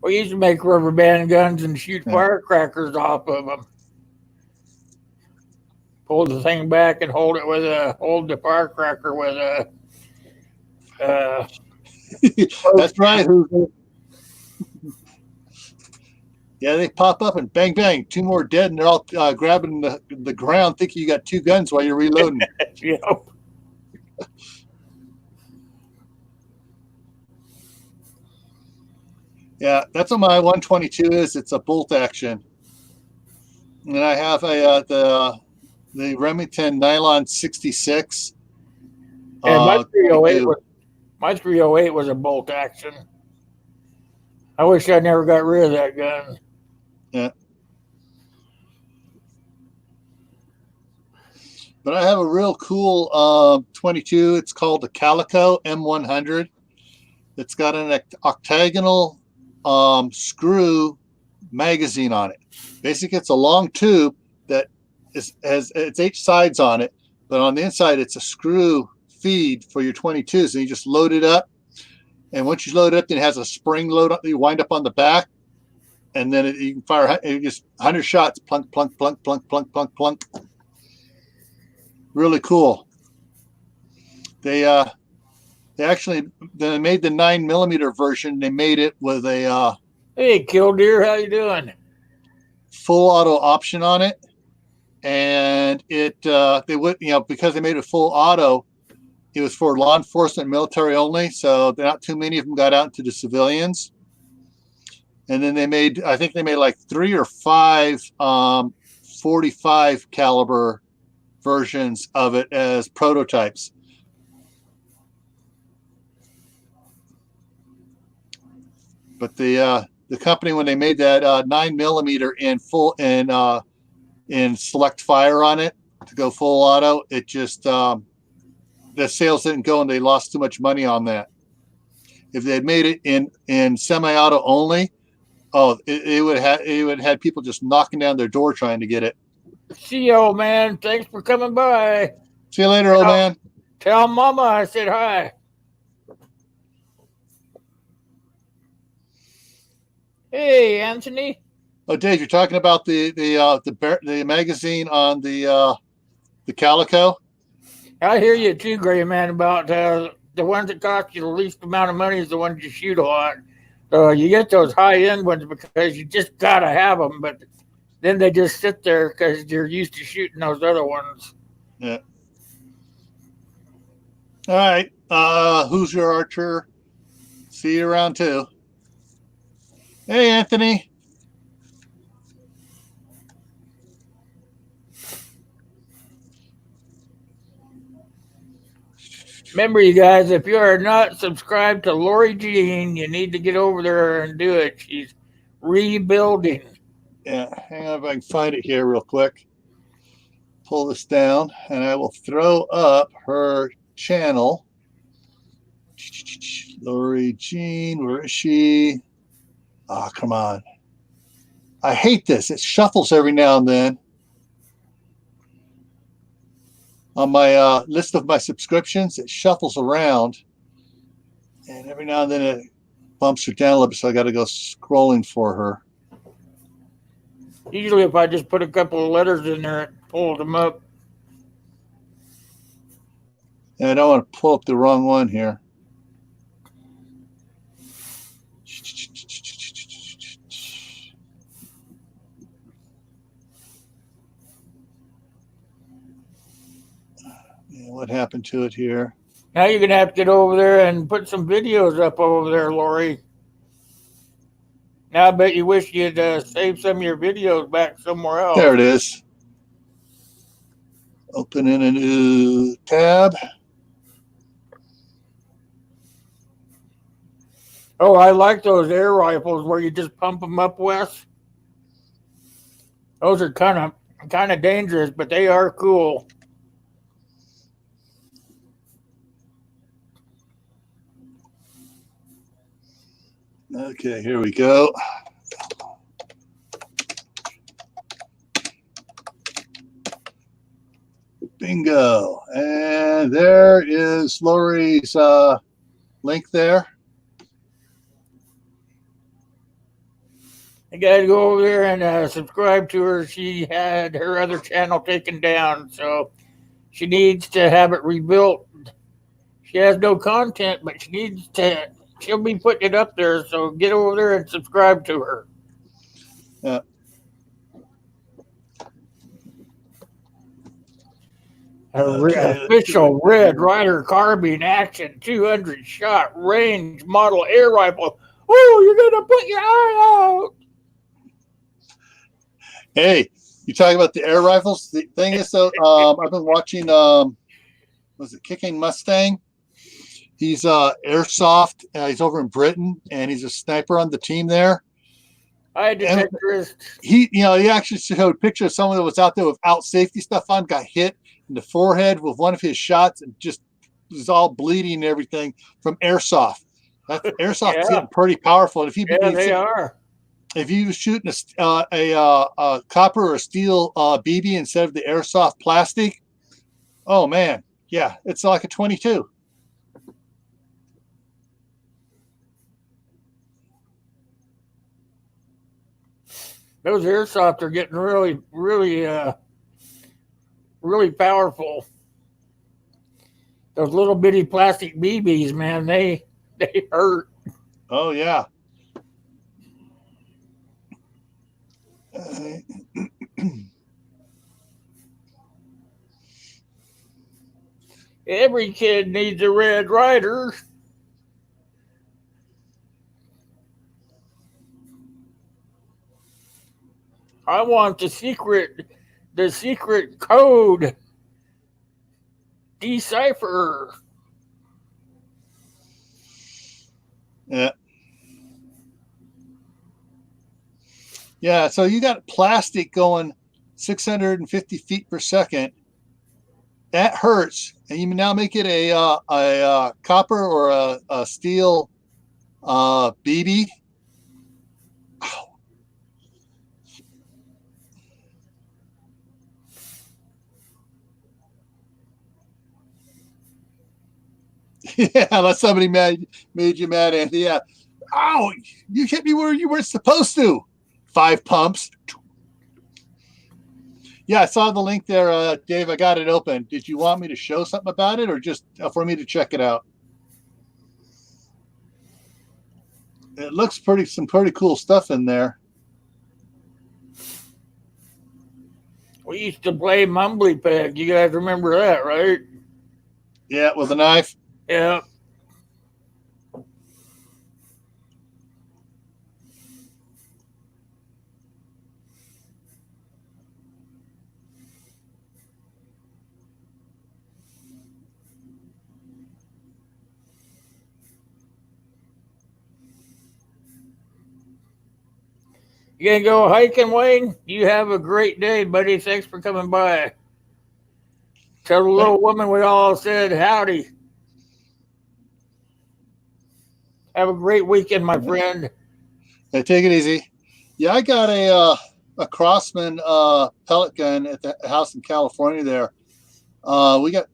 We used to make rubber band guns and shoot firecrackers off of them. Pull the thing back and hold the firecracker with a. That's right. Yeah, they pop up and bang, bang, 2 more dead, and they're all grabbing the ground, thinking you got 2 guns while you're reloading. Yep. Yeah, that's what my 122 is. It's a bolt action, and I have the Remington Nylon 66. And my 308 was a bolt action. I wish I never got rid of that gun. Yeah. But I have a real cool 22. It's called the Calico M100. It's got an octagonal screw magazine on it. Basically, it's a long tube that has 8 sides on it, but on the inside, it's a screw feed for your 22. So you just load it up. And once you load it up, then it has a spring load. You wind up on the back, and then you can fire just 100 shots. Plunk, plunk, plunk, plunk, plunk, plunk, plunk. Really cool. They actually made the 9mm version. They made it with a hey, Killdeer, how you doing? Full auto option on it, and they would because they made it full auto. It was for law enforcement, military only, so not too many of them got out into the civilians. And then I think they made like 3 or 5 45 caliber versions of it as prototypes. But the company, when they made that 9mm in select fire on it to go full auto, it just the sales didn't go and they lost too much money on that. If they had made it in semi-auto only, it would have had people just knocking down their door trying to get it. See you, old man. Thanks for coming by. See you later, old man. Tell Mama I said hi. Hey, Anthony. Oh, Dave, you're talking about the magazine on the Calico. I hear you too, Gray Man, about the ones that cost you the least amount of money is the ones you shoot a lot. You get those high-end ones because you just got to have them, but then they just sit there because you're used to shooting those other ones. Yeah. All right. Who's your archer? See you around 2. Hey, Anthony. Remember, you guys, if you are not subscribed to Lori Jean, you need to get over there and do it. She's rebuilding. Yeah, hang on if I can find it here real quick. Pull this down, and I will throw up her channel. Lori Jean, where is she? Oh, come on. I hate this. It shuffles every now and then. On my list of my subscriptions, it shuffles around. And every now and then it bumps her down a little bit, so I got to go scrolling for her. Usually, if I just put a couple of letters in there, it pulls them up. And I don't want to pull up the wrong one here. Yeah, what happened to it here? Now you're going to have to get over there and put some videos up over there, Lori. Now I bet you wish you'd save some of your videos back somewhere else. There it is. Open in a new tab. Oh, I like those air rifles where you just pump them up, Wes. Those are kind of dangerous, but they are cool. Okay, here we go. Bingo. And there is Lori's link there. You got to go over there and subscribe to her. She had her other channel taken down, so she needs to have it rebuilt. She has no content, but she needs to. She'll be putting it up there, so get over there and subscribe to her. Yeah. Official Red Ryder carbine action 200 shot range model air rifle. Oh, you're gonna put your eye out. Hey, you talking about the air rifles? The thing is, though, I've been watching. Was it Kicking Mustang? He's airsoft. He's over in Britain, and he's a sniper on the team there. I detectorist. He actually showed a picture of someone that was out there without safety stuff on, got hit in the forehead with one of his shots, and just was all bleeding and everything from airsoft. That airsoft is getting pretty powerful. And they are. If you was shooting a copper or a steel BB instead of the airsoft plastic, oh man, yeah, it's like a 22. Those airsoft are getting really, really, really powerful. Those little bitty plastic BBs, man, they hurt. Oh yeah. Every kid needs a Red Ryder. I want the secret code decipher. Yeah. Yeah, so you got plastic going 650 feet per second. That hurts, and you now make it a copper or a steel BB. Ow. Yeah, unless somebody made you mad, Anthony. Yeah. Ow, you hit me where you weren't supposed to. 5 pumps. Yeah, I saw the link there, Dave. I got it open. Did you want me to show something about it or just for me to check it out? It looks some pretty cool stuff in there. We used to play Mumbly Peg. You guys remember that, right? Yeah, with a knife. Yeah. You gonna go hiking, Wayne? You have a great day, buddy. Thanks for coming by. Tell the little woman we all said howdy. Have a great weekend, my friend. Hey, take it easy. Yeah, I got a Crossman pellet gun at the house in California there. We got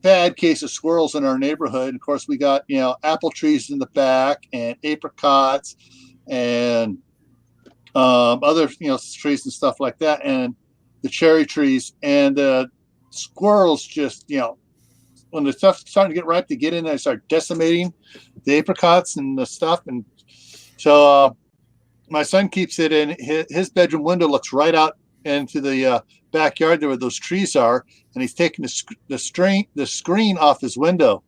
bad case of squirrels in our neighborhood. And of course, we got, apple trees in the back and apricots and other, trees and stuff like that. And the cherry trees and the squirrels just, when the stuff's starting to get ripe, they get in there and start decimating the apricots and the stuff. And so my son keeps it in his bedroom window, looks right out into the backyard there where those trees are, and he's taking the screen off his window,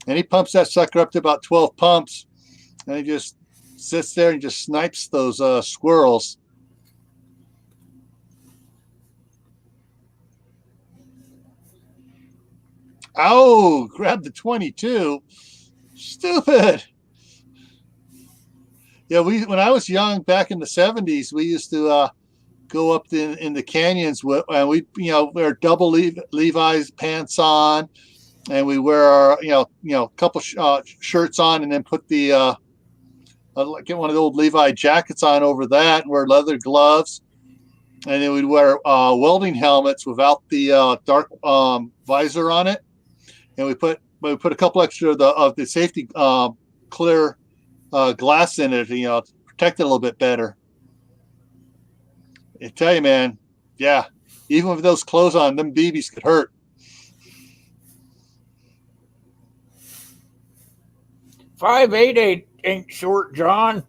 and he pumps that sucker up to about 12 pumps, and he just sits there and just snipes those squirrels. Oh, grab the 22. Stupid. Yeah, when I was young back in the 70s, we used to go up in the canyons and we wear double Levi's pants on, and we wear our couple shirts on, and then put the get one of the old Levi jackets on over that, and wear leather gloves, and then we'd wear welding helmets without the dark visor on it, and we put a couple extra of the safety clear glass in it, to protect it a little bit better. I tell you, man, yeah, even with those clothes on, them BBs could hurt. 5'8" ain't short, John.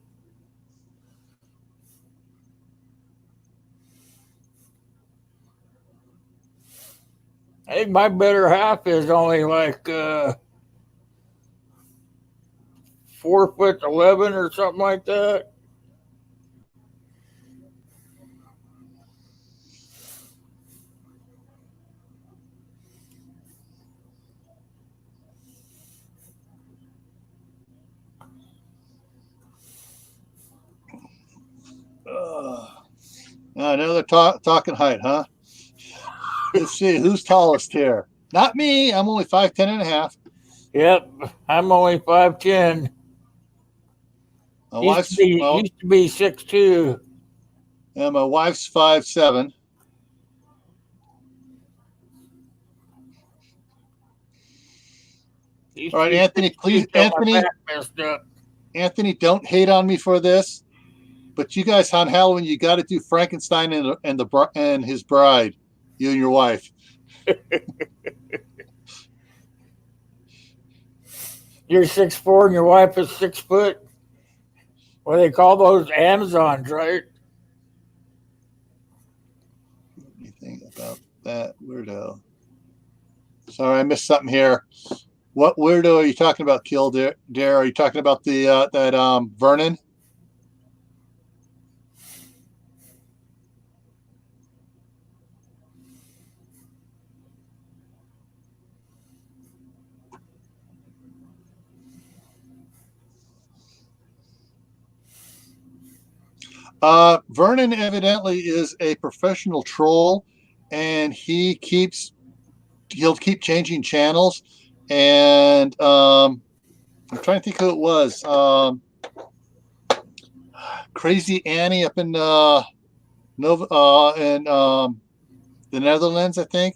I think my better half is only like 4'11" or something like that. Another talking height, huh? Let's see who's tallest here. Not me. I'm only 5'10" and a half. Yep, I'm only 5'10". My Used to be 6'2". And my wife's 5'7". All right, Anthony, please, Anthony, don't hate on me for this, but you guys on Halloween, you got to do Frankenstein and his bride, you and your wife. You're 6'4" and your wife is 6 foot. What do they call those? Amazons, right? Anything about that weirdo? Sorry, I missed something here. What weirdo are you talking about, Kildare? Are you talking about that Vernon? Vernon evidently is a professional troll, and he'll keep changing channels. And I'm trying to think who it was. Crazy Annie up in the Netherlands, I think.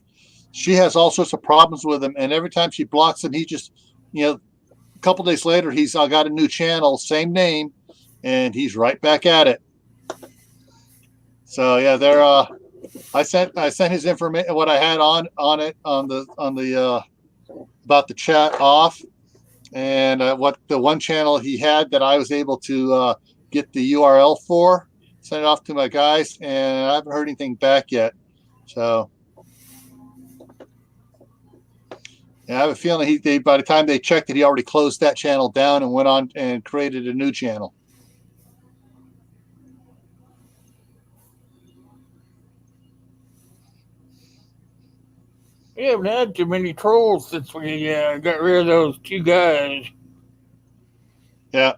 She has all sorts of problems with him, and every time she blocks him, he just, a couple days later, he's got a new channel, same name, and he's right back at it. So yeah, they're. I sent his information, what I had on the about the chat off, and what the one channel he had that I was able to get the URL for, sent it off to my guys, and I haven't heard anything back yet. So yeah, I have a feeling by the time they checked it, he already closed that channel down and went on and created a new channel. We haven't had too many trolls since we got rid of those 2 guys. Yeah.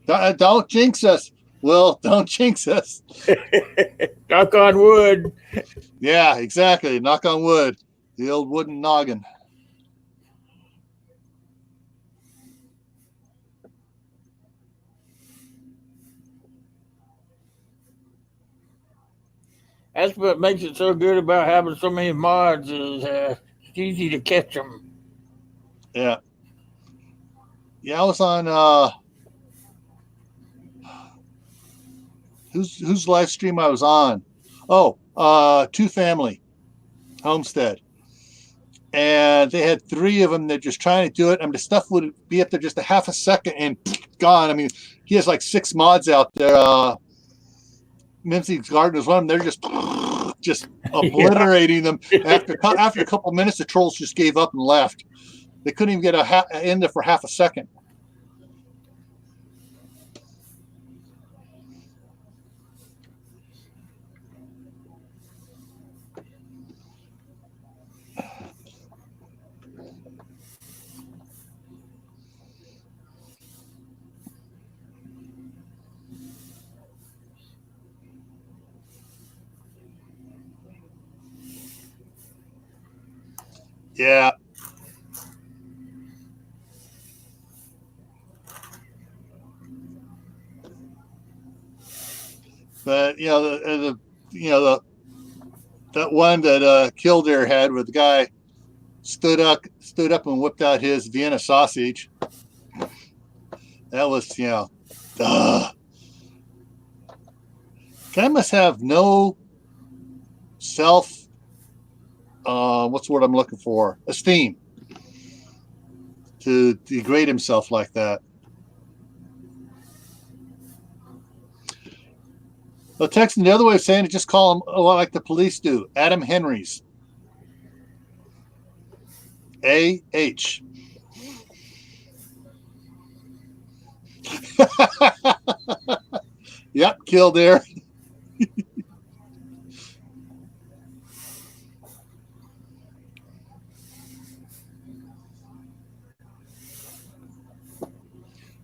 Don't jinx us. Will, don't jinx us. Knock on wood. Yeah, exactly. Knock on wood. The old wooden noggin. That's what makes it so good about having so many mods is It's easy to catch them. Yeah. Yeah, I was on whose live stream I was on. Oh, Two Family Homestead. And they had 3 of them. They're just trying to do it. I mean, the stuff would be up there just a half a second and gone. I mean, he has like 6 mods out there. Mincy's Garden is one of them. They're just obliterating them. After a couple of minutes, the trolls just gave up and left. They couldn't even get in there for half a second. Yeah. But that one that Killdeer had where the guy stood up and whipped out his Vienna sausage. That was, guy must have no self, what's the word I'm looking for? Esteem to degrade himself like that. Well, texting the other way of saying it, just call him a lot like the police do. Adam Henry's. A-H. Yep, killed there.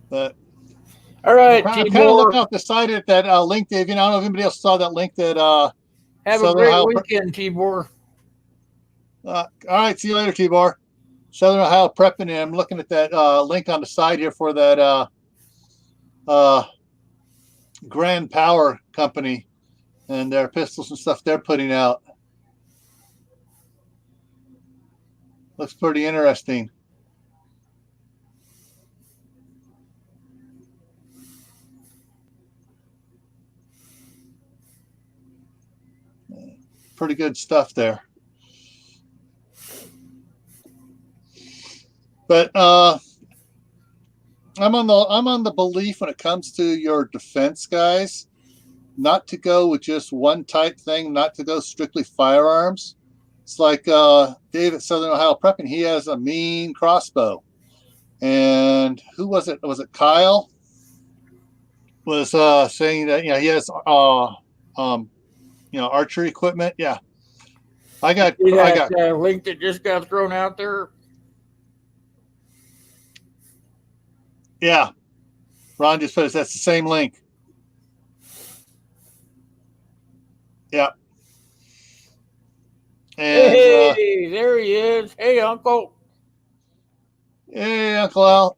But all right, I'm kind of looking off the side at that link, Dave. I don't know if anybody else saw that link that have Southern a great Ohio weekend, Tibor. All right, see you later, Tibor. Southern Ohio Prepping, and I'm looking at that link on the side here for that Grand Power Company and their pistols and stuff they're putting out. Looks pretty interesting. Pretty good stuff there. But I'm on the belief when it comes to your defense, guys, not to go with just one type thing, not to go strictly firearms. It's like Dave at Southern Ohio Prepping. He has a mean crossbow. And who was it? Was it Kyle? Was saying that he has archery equipment. Yeah, I got link that just got thrown out there. Yeah, Ron just put it. That's the same link. Yeah. And hey, there he is. Hey, Uncle. Hey, Uncle Al.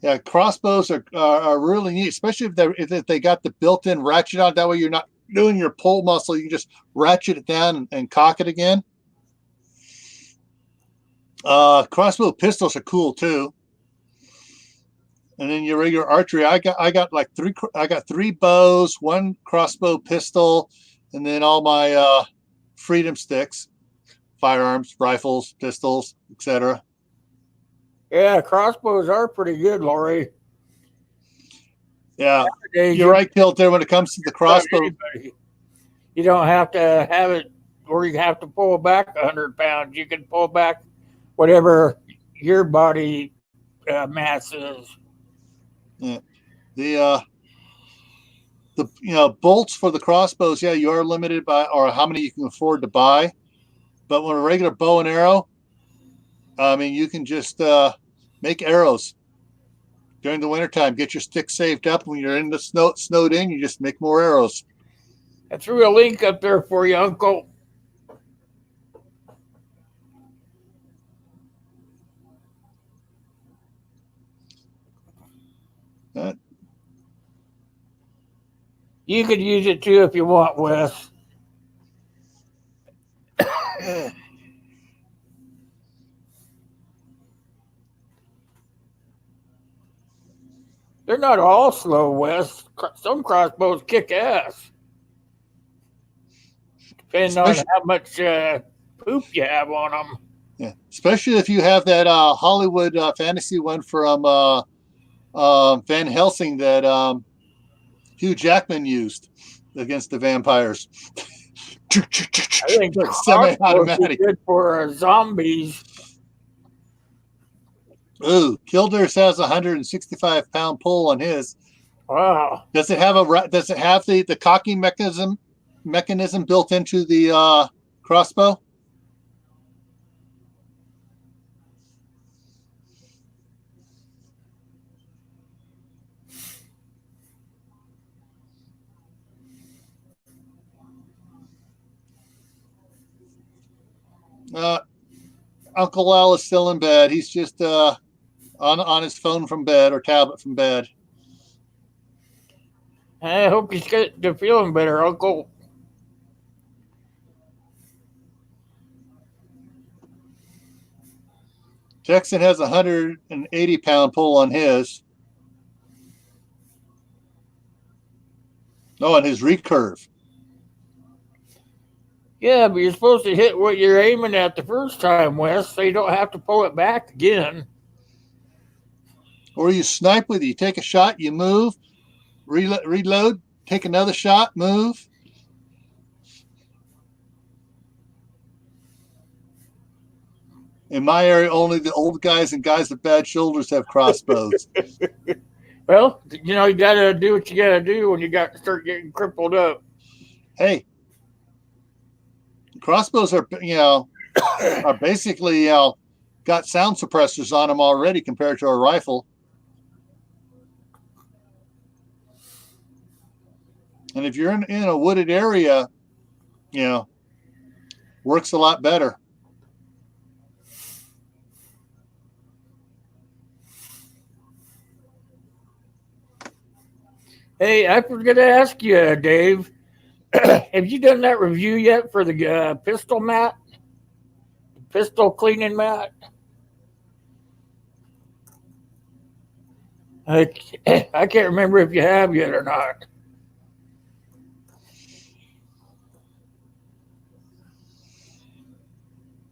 Yeah, crossbows are really neat, especially if they got the built-in ratchet on. That way, you're not doing your pull muscle. You can just ratchet it down and cock it again. Crossbow pistols are cool too. And then your regular archery, I got like 3 bows, 1 crossbow pistol, and then all my freedom sticks, firearms, rifles, pistols, etc. Yeah, crossbows are pretty good, Lori. Yeah, you're right, Kilt, there when it comes to the crossbow. You don't have to have it or you have to pull back 100 pounds. You can pull back whatever your body mass is. Yeah. The bolts for the crossbows, yeah, you are limited by or how many you can afford to buy. But when a regular bow and arrow, I mean, you can just make arrows during the wintertime. Get your stick saved up. When you're in the snowed in, you just make more arrows. I threw a link up there for you, Uncle. You could use it too if you want, Wes. They're not all slow, Wes. Some crossbows kick ass, depending on Especially, how much poop you have on them. yeah, especially if you have that Hollywood fantasy one from Van Helsing that Hugh Jackman used against the vampires. I think Like crossbows be semi-automatic. good for zombies. Ooh, Kilders has a 165-pound pull on his. Wow. Does it have the cocking mechanism built into the crossbow? Uncle Al is still in bed. He's just on his phone from bed or tablet from bed. I hope he's getting feeling better, Uncle. Texan has a 180-pound pull on his. Oh, and his recurve. Yeah, but you're supposed to hit what you're aiming at the first time, Wes, so you don't have to pull it back again. Or you snipe with it. You take a shot, you move, reload, take another shot, move. In my area, only the old guys and guys with bad shoulders have crossbows. Well, you got to do what you got to do when you got to start getting crippled up. Hey, crossbows are basically got sound suppressors on them already compared to a rifle. And if you're in a wooded area, works a lot better. Hey, I forgot to ask you, Dave. Have you done that review yet for the pistol mat? Pistol cleaning mat? I can't remember if you have yet or not.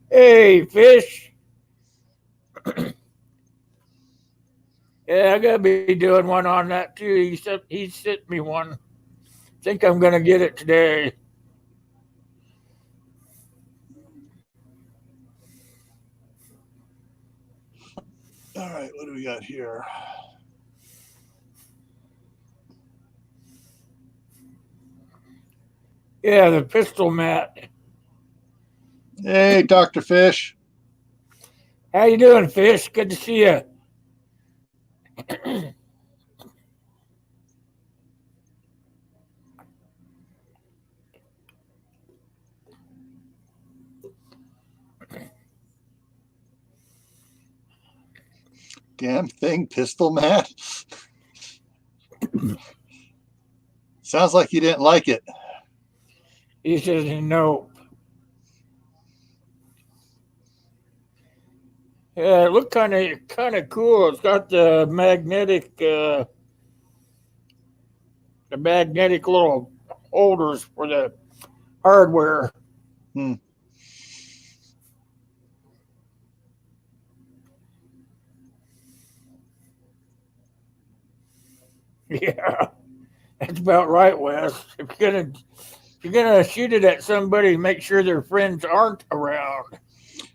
Hey, Fish. Yeah, I gotta be doing one on that too. He sent me one. Think I'm gonna get it today. All right, what do we got here? Yeah, the pistol mat. Hey, Dr. Fish. How you doing, Fish? Good to see you. Damn thing, pistol mat. Sounds like you didn't like it. He says no. Yeah, it looked kind of cool. It's got the magnetic little holders for the hardware. Hmm. Yeah, that's about right, Wes. If you're gonna shoot it at somebody, make sure their friends aren't around.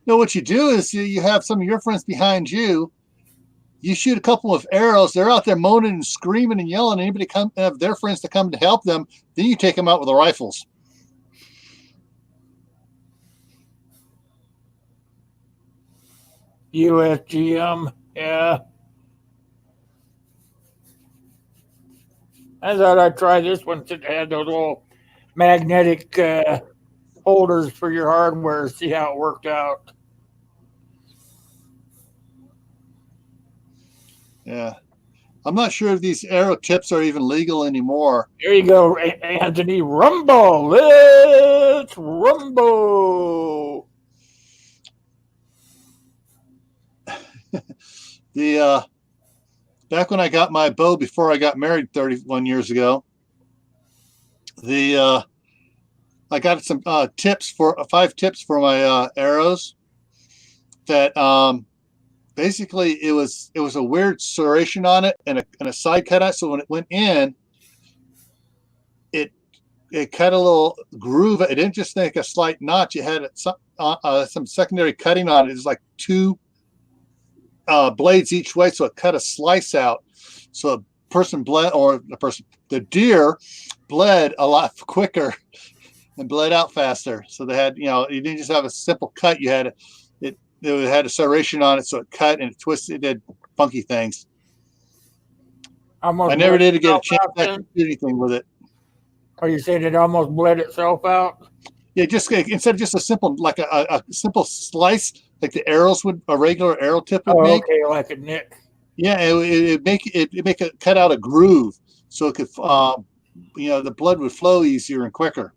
What you do is you have some of your friends behind you. You shoot a couple of arrows. They're out there moaning and screaming and yelling. Anybody have their friends to come to help them. Then you take them out with the rifles. USGM, yeah. I thought I'd try this one since it had those little magnetic holders for your hardware. See how it worked out. Yeah. I'm not sure if these arrow tips are even legal anymore. There you go, Anthony. Rumble. Let's rumble. The back when I got my bow before I got married 31 years ago, I got some tips for 5 tips for my arrows. That basically it was a weird serration on it and a side cut out. So when it went in, it cut a little groove. It didn't just make a slight notch. It had some secondary cutting on it. It was like 2 blades each way, so it cut a slice out. So a person bled, or the deer bled a lot quicker and bled out faster. So they had, you didn't just have a simple cut. You had it had a serration on it, so it cut and it twisted. It did funky things. I never did get a chance to do anything with it. Are you saying it almost bled itself out? Yeah, just instead of just a simple, like a simple slice, like the arrows would, a regular arrow tip would make. Okay, like a nick. Yeah, it make it cut out a groove, so it could, the blood would flow easier and quicker.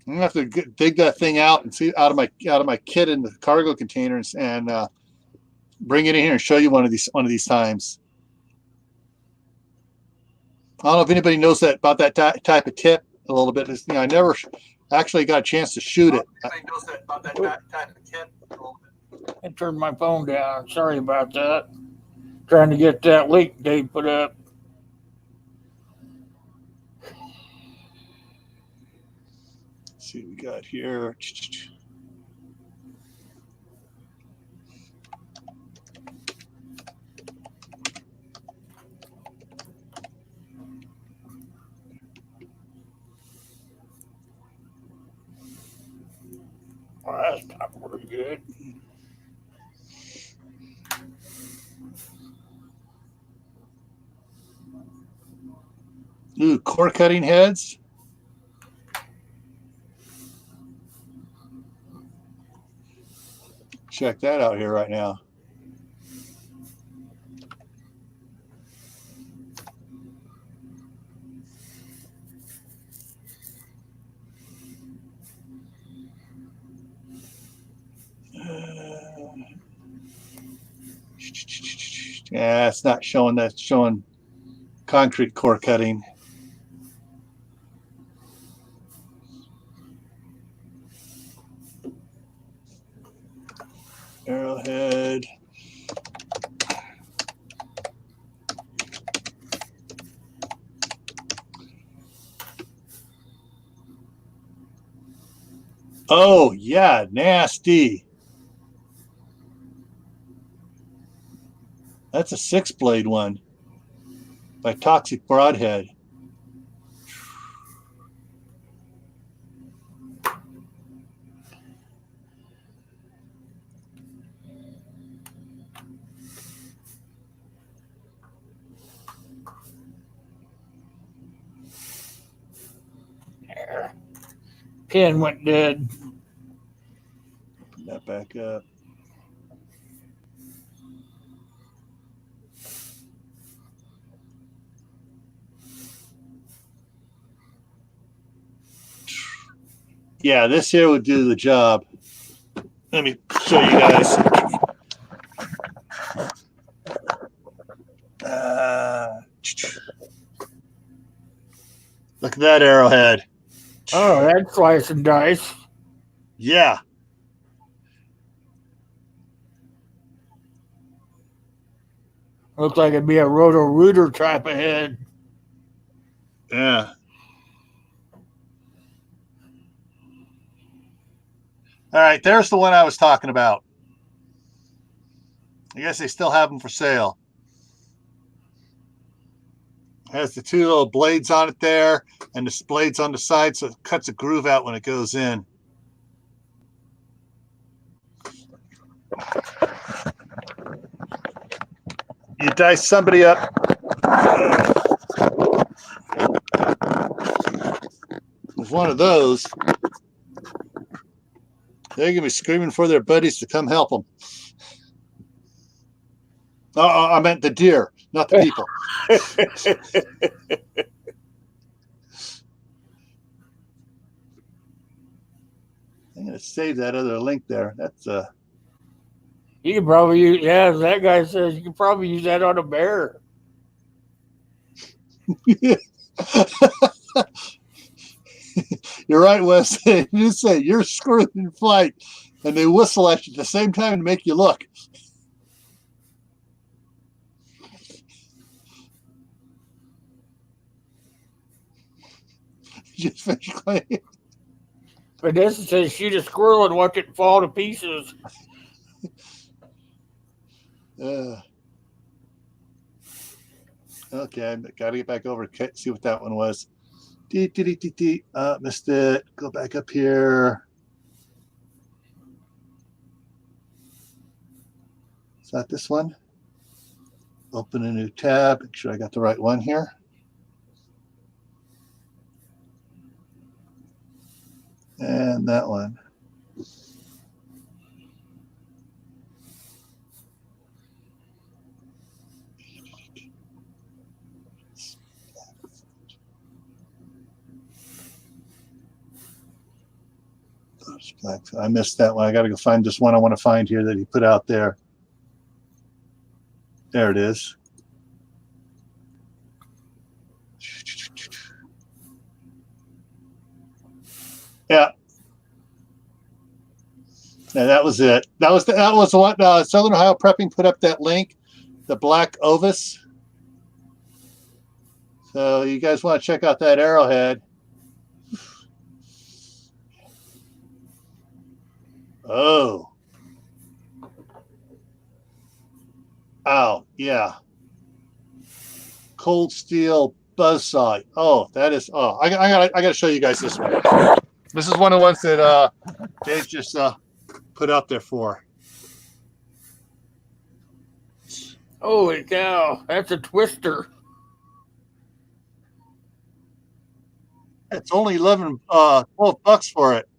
I'm gonna have to dig that thing out and see out of my kit in the cargo containers and bring it in here and show you one of these times. I don't know if anybody knows about that type of tip a little bit. I never actually got a chance to shoot it. Knows that about that type of tip a little bit. I turned my phone down. Sorry about that. Trying to get that link date put up. Let's see what we got here. Well, that's not pretty good. Ooh, core cutting heads. Check that out here right now. Yeah, it's not showing that. It's showing concrete core cutting. Arrowhead. Oh, yeah, nasty. That's a 6-blade one by Toxic Broadhead. There. Pin went dead. Put that back up. Yeah, this here would do the job. Let me show you guys. Look at that arrowhead. Oh, that's slice and dice. Yeah. Looks like it'd be a roto-rooter type of head. Yeah. All right, there's the one I was talking about. I guess they still have them for sale. Has the 2 little blades on it there, and the blades on the side, so it cuts a groove out when it goes in. You dice somebody up with one of those, they're gonna be screaming for their buddies to come help them. I meant the deer, not the people. I'm going to save that other link there. That's You could probably use, yeah, as that guy says, you could probably use that on a bear. You're right, Wes. You say you're screwed in flight, and they whistle at you at the same time to make you look. Just basically. Vanessa says shoot a squirrel and watch it fall to pieces. Okay, I got to get back over to see what that one was. Missed it. Go back up here. Is that this one? Open a new tab. Make sure I got the right one here. And that one. I missed that one. I got to go find this one I want to find here that he put out there. There it is. Yeah. And that was it. That was what Southern Ohio Prepping put up that link, the black Ovis. So you guys want to check out that arrowhead. Oh. Oh, yeah. Cold steel buzzsaw. Oh, that is. Oh, I gotta show you guys this one. This is one of the ones that Dave just put out there for. Holy cow, that's a twister. It's only $12 for it.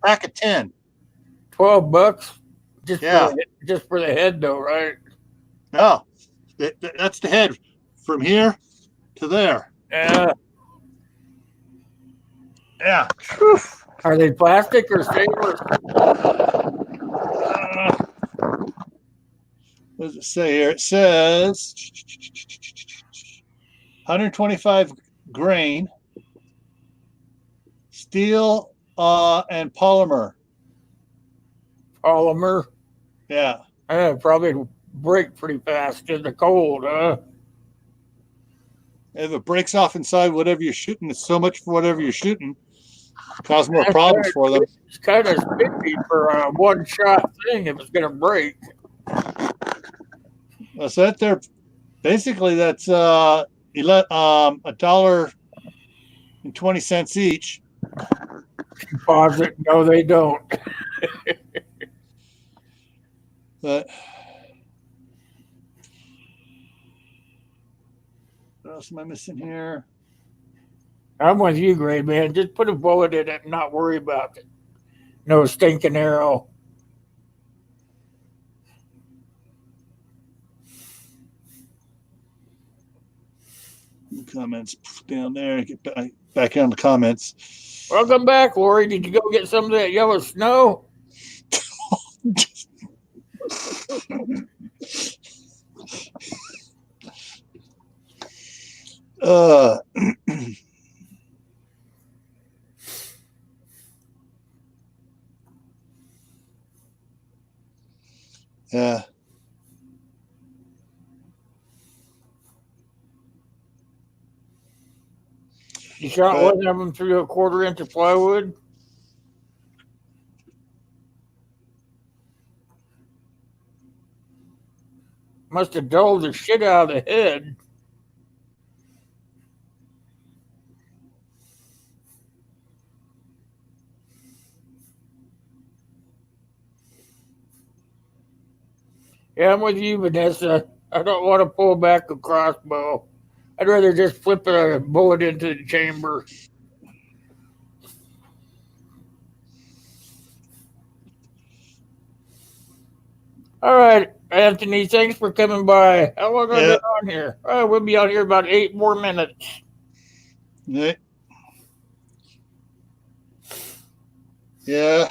Pack of 10. $12 Yeah. just for the head though, right? No, that's the head from here to there. Yeah. Yeah. Are they plastic or stainless? What does it say here? It says 125 grain, steel and polymer. Polymer? Yeah. Probably break pretty fast in the cold, huh? If it breaks off inside whatever you're shooting, it's so much for whatever you're shooting. Cause more problems for them. It's kind of sticky for a one-shot thing if it's going to break. So that there, basically that's $1.20 each. Deposit? No, they don't. But what else am I missing here? I'm with you, Gray man. Just put a bullet in it and not worry about it. No stinking arrow. Comments down there. Get back on the comments. Welcome back, Lori. Did you go get some of that yellow snow? Yeah. You shot one of them through a 1/4 inch of plywood? Must have dulled the shit out of the head. Yeah, I'm with you, Vanessa. I don't want to pull back a crossbow. I'd rather just flip a bullet into the chamber. All right, Anthony, thanks for coming by. How long have I been on here? Oh, we'll be on here about 8 more minutes. Yeah. Yeah.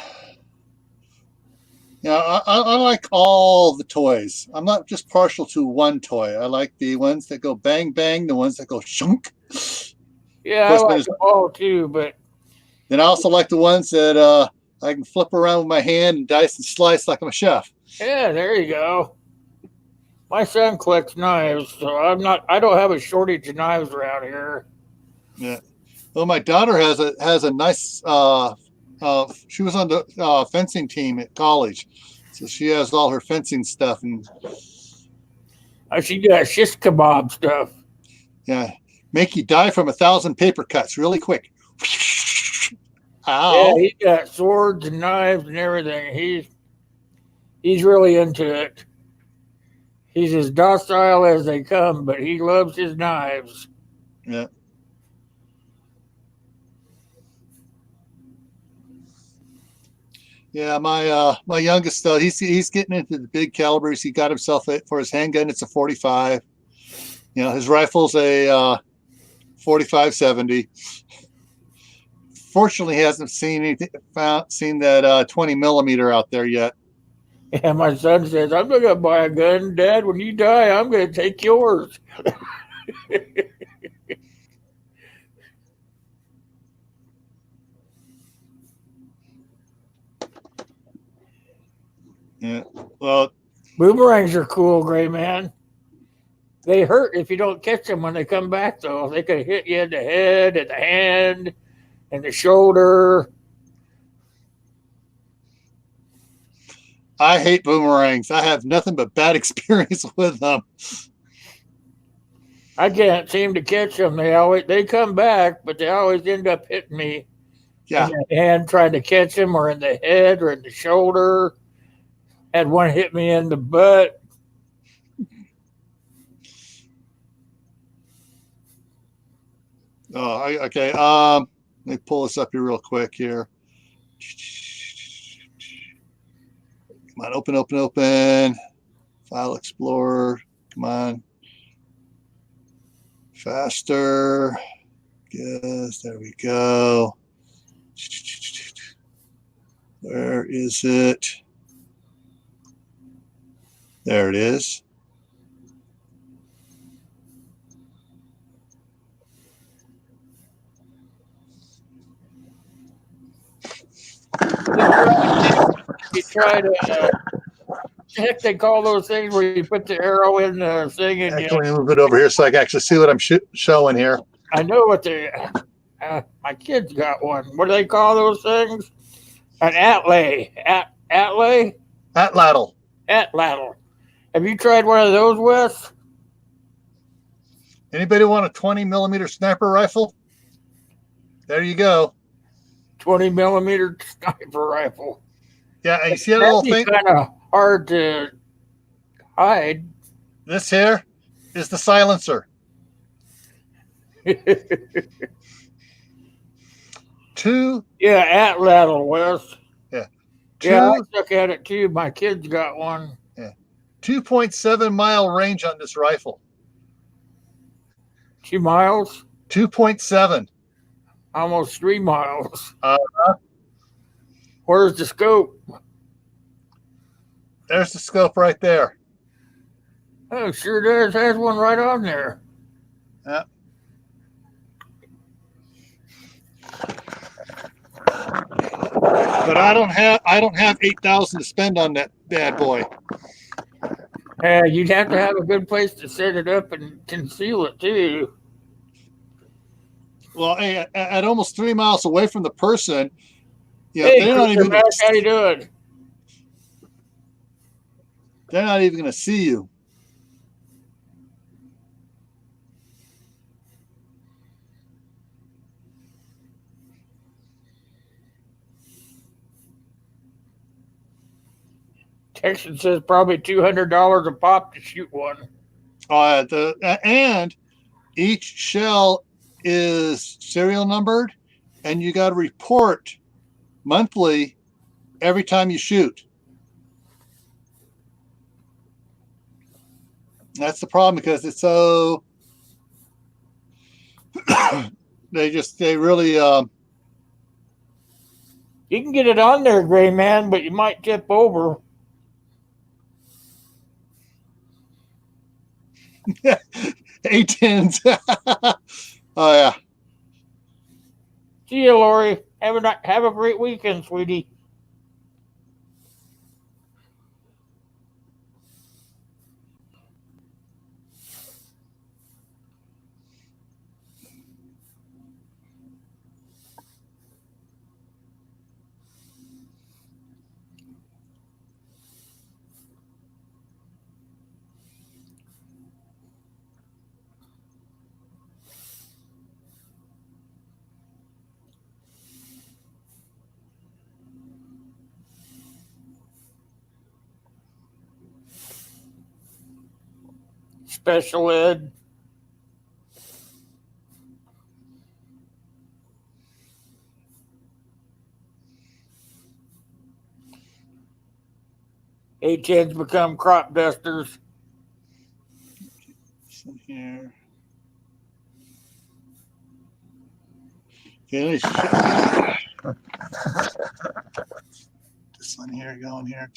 Yeah, I like all the toys. I'm not just partial to one toy. I like the ones that go bang bang, the ones that go shunk. Of Yeah, I course, like them all too, but then I also like the ones that I can flip around with my hand and dice and slice like I'm a chef. yeah, there you go. My son collects knives, so I don't have a shortage of knives around here. Yeah. Well, my daughter has a nice. She was on the fencing team at college, so she has all her fencing stuff, and She got shish kebab stuff. yeah, make you die from 1,000 paper cuts really quick. Yeah, Ow! he got swords and knives and everything. He's really into it. He's as docile as they come, but he loves his knives. Yeah. Yeah, my youngest he's getting into the big calibers. He got himself for his handgun. It's a 45. You know, his rifle's a 45-70. Fortunately, he hasn't seen that 20 millimeter out there yet. And my son says, "I'm not gonna buy a gun, Dad. When you die, I'm gonna take yours." Yeah. Well, Boomerangs are cool, Gray Man. They hurt if you don't catch them when they come back, though. They could hit you in the head, and the hand, and the shoulder. I hate boomerangs. I have nothing but bad experience with them. I can't seem to catch them. They come back, but they always end up hitting me in Yeah. the hand trying to catch them, or in the head, or in the shoulder. Had one hit me in the butt. Oh, okay. Let me pull this up here real quick here. Come on, open. File Explorer. Come on. Faster. Yes, there we go. Where is it? There it is. You try to heck they call those things where you put the arrow in the thing and you. Let me move it over here so I can actually see what I'm showing here. I know what they. My kids got one. What do they call those things? An atlay. Atlay. Atlatl. Atlatl. Have you tried one of those, Wes? Anybody want a 20 millimeter sniper rifle? There you go. 20 millimeter sniper rifle. Yeah, and you see that little thing? Kind of hard to hide. This here is the silencer. Two. Yeah, Atlatl, Wes. Yeah. Yeah, I look at it too. My kids got one. Yeah. 2.7 mile range on this rifle. 2 miles? 2.7. Almost 3 miles. Uh-huh. Where's the scope? There's the scope right there. Oh, sure does. Has one right on there. Yeah. But I don't have 8,000 to spend on that bad boy. You'd have to have a good place to set it up and conceal it too. Well, hey, at almost 3 miles away from the person, hey, they're not even. How you doing? They're not even going to see you. Texan says probably $200 a pop to shoot one. And each shell is serial numbered, and you got to report monthly every time you shoot. That's the problem because it's so they really You can get it on there, Gray Man, but you might tip over. A10s. Oh yeah. See you, Lori. Have a great weekend, sweetie. Special ed. A10s become crop dusters. This one here. Okay, this one here going here.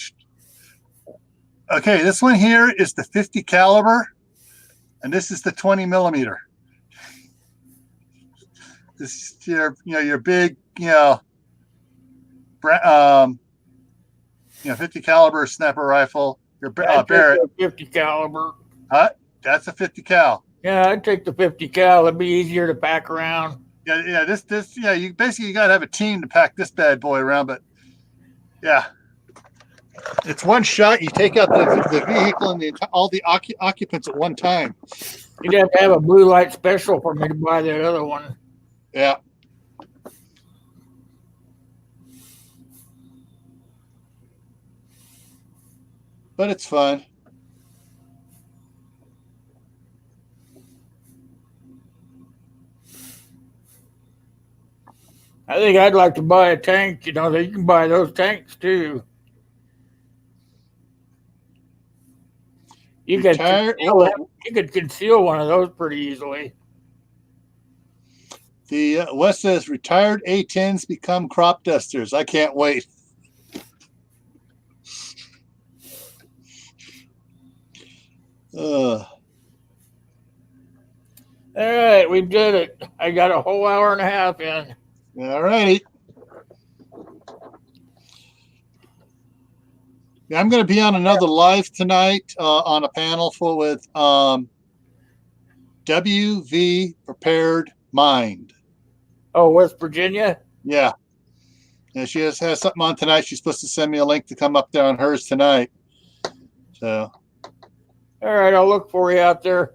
Okay, this one here is the 50 caliber, and this is the 20 millimeter. This is your big, 50 caliber snapper rifle. Your Barrett. 50 caliber. That's a 50 cal. Yeah, I'd take the 50 cal. It'd be easier to pack around. Yeah. You basically got to have a team to pack this bad boy around, but yeah, it's one shot. You take out the vehicle and all the occupants at one time. You'd have to have a blue light special for me to buy that other one. Yeah. But it's fun. I think I'd like to buy a tank. You can buy those tanks too. You could conceal one of those pretty easily. The West says retired A10s become crop dusters. I can't wait. All right, we did it. I got a whole hour and a half in. All righty. I'm going to be on another live tonight on a panel with WV Prepared Mind. Oh, West Virginia? Yeah. And she has something on tonight. She's supposed to send me a link to come up there on hers tonight. So. All right, I'll look for you out there.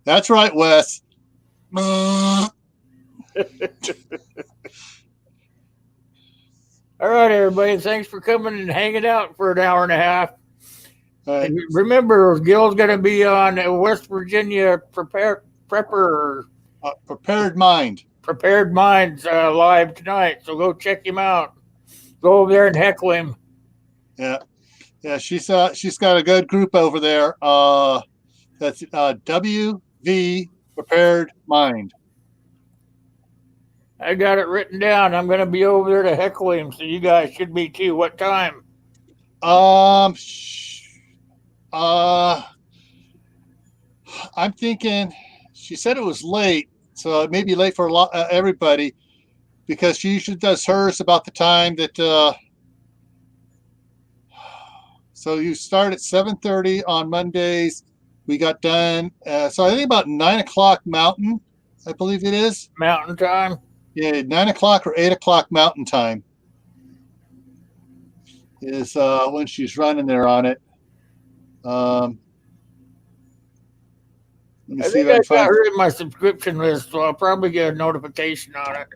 That's right, Wes. All right, everybody. Thanks for coming and hanging out for an hour and a half. Right. Remember, Gil's going to be on West Virginia Prepared Mind. Prepared Minds live tonight. So go check him out. Go over there and heckle him. Yeah. She's got a good group over there. That's WV Prepared Mind. I got it written down. I'm going to be over there to heckle him, so you guys should be too. What time? I'm thinking. She said it was late, so it may be late for everybody, because she usually does hers about the time that. So you start at 7:30 on Mondays. We got done. So I think about 9 o'clock Mountain, I believe it is. Mountain time? Yeah, 9 o'clock or 8 o'clock Mountain time is when she's running there on it. Let me see if I can find. I got her in my subscription list, so I'll probably get a notification on it.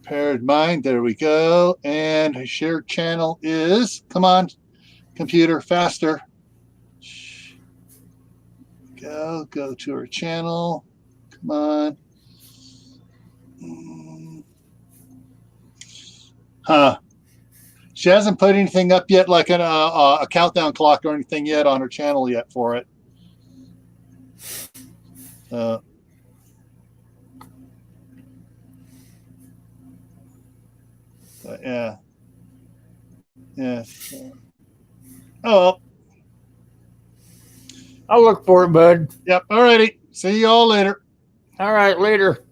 Prepared Mind. There we go. And her shared channel is. Come on, computer, faster. Go to her channel. Come on. She hasn't put anything up yet, like a countdown clock or anything yet on her channel yet for it. Yeah. Yeah. Oh, well. I'll look for it, bud. Yep. All righty. See you all later. All right, later.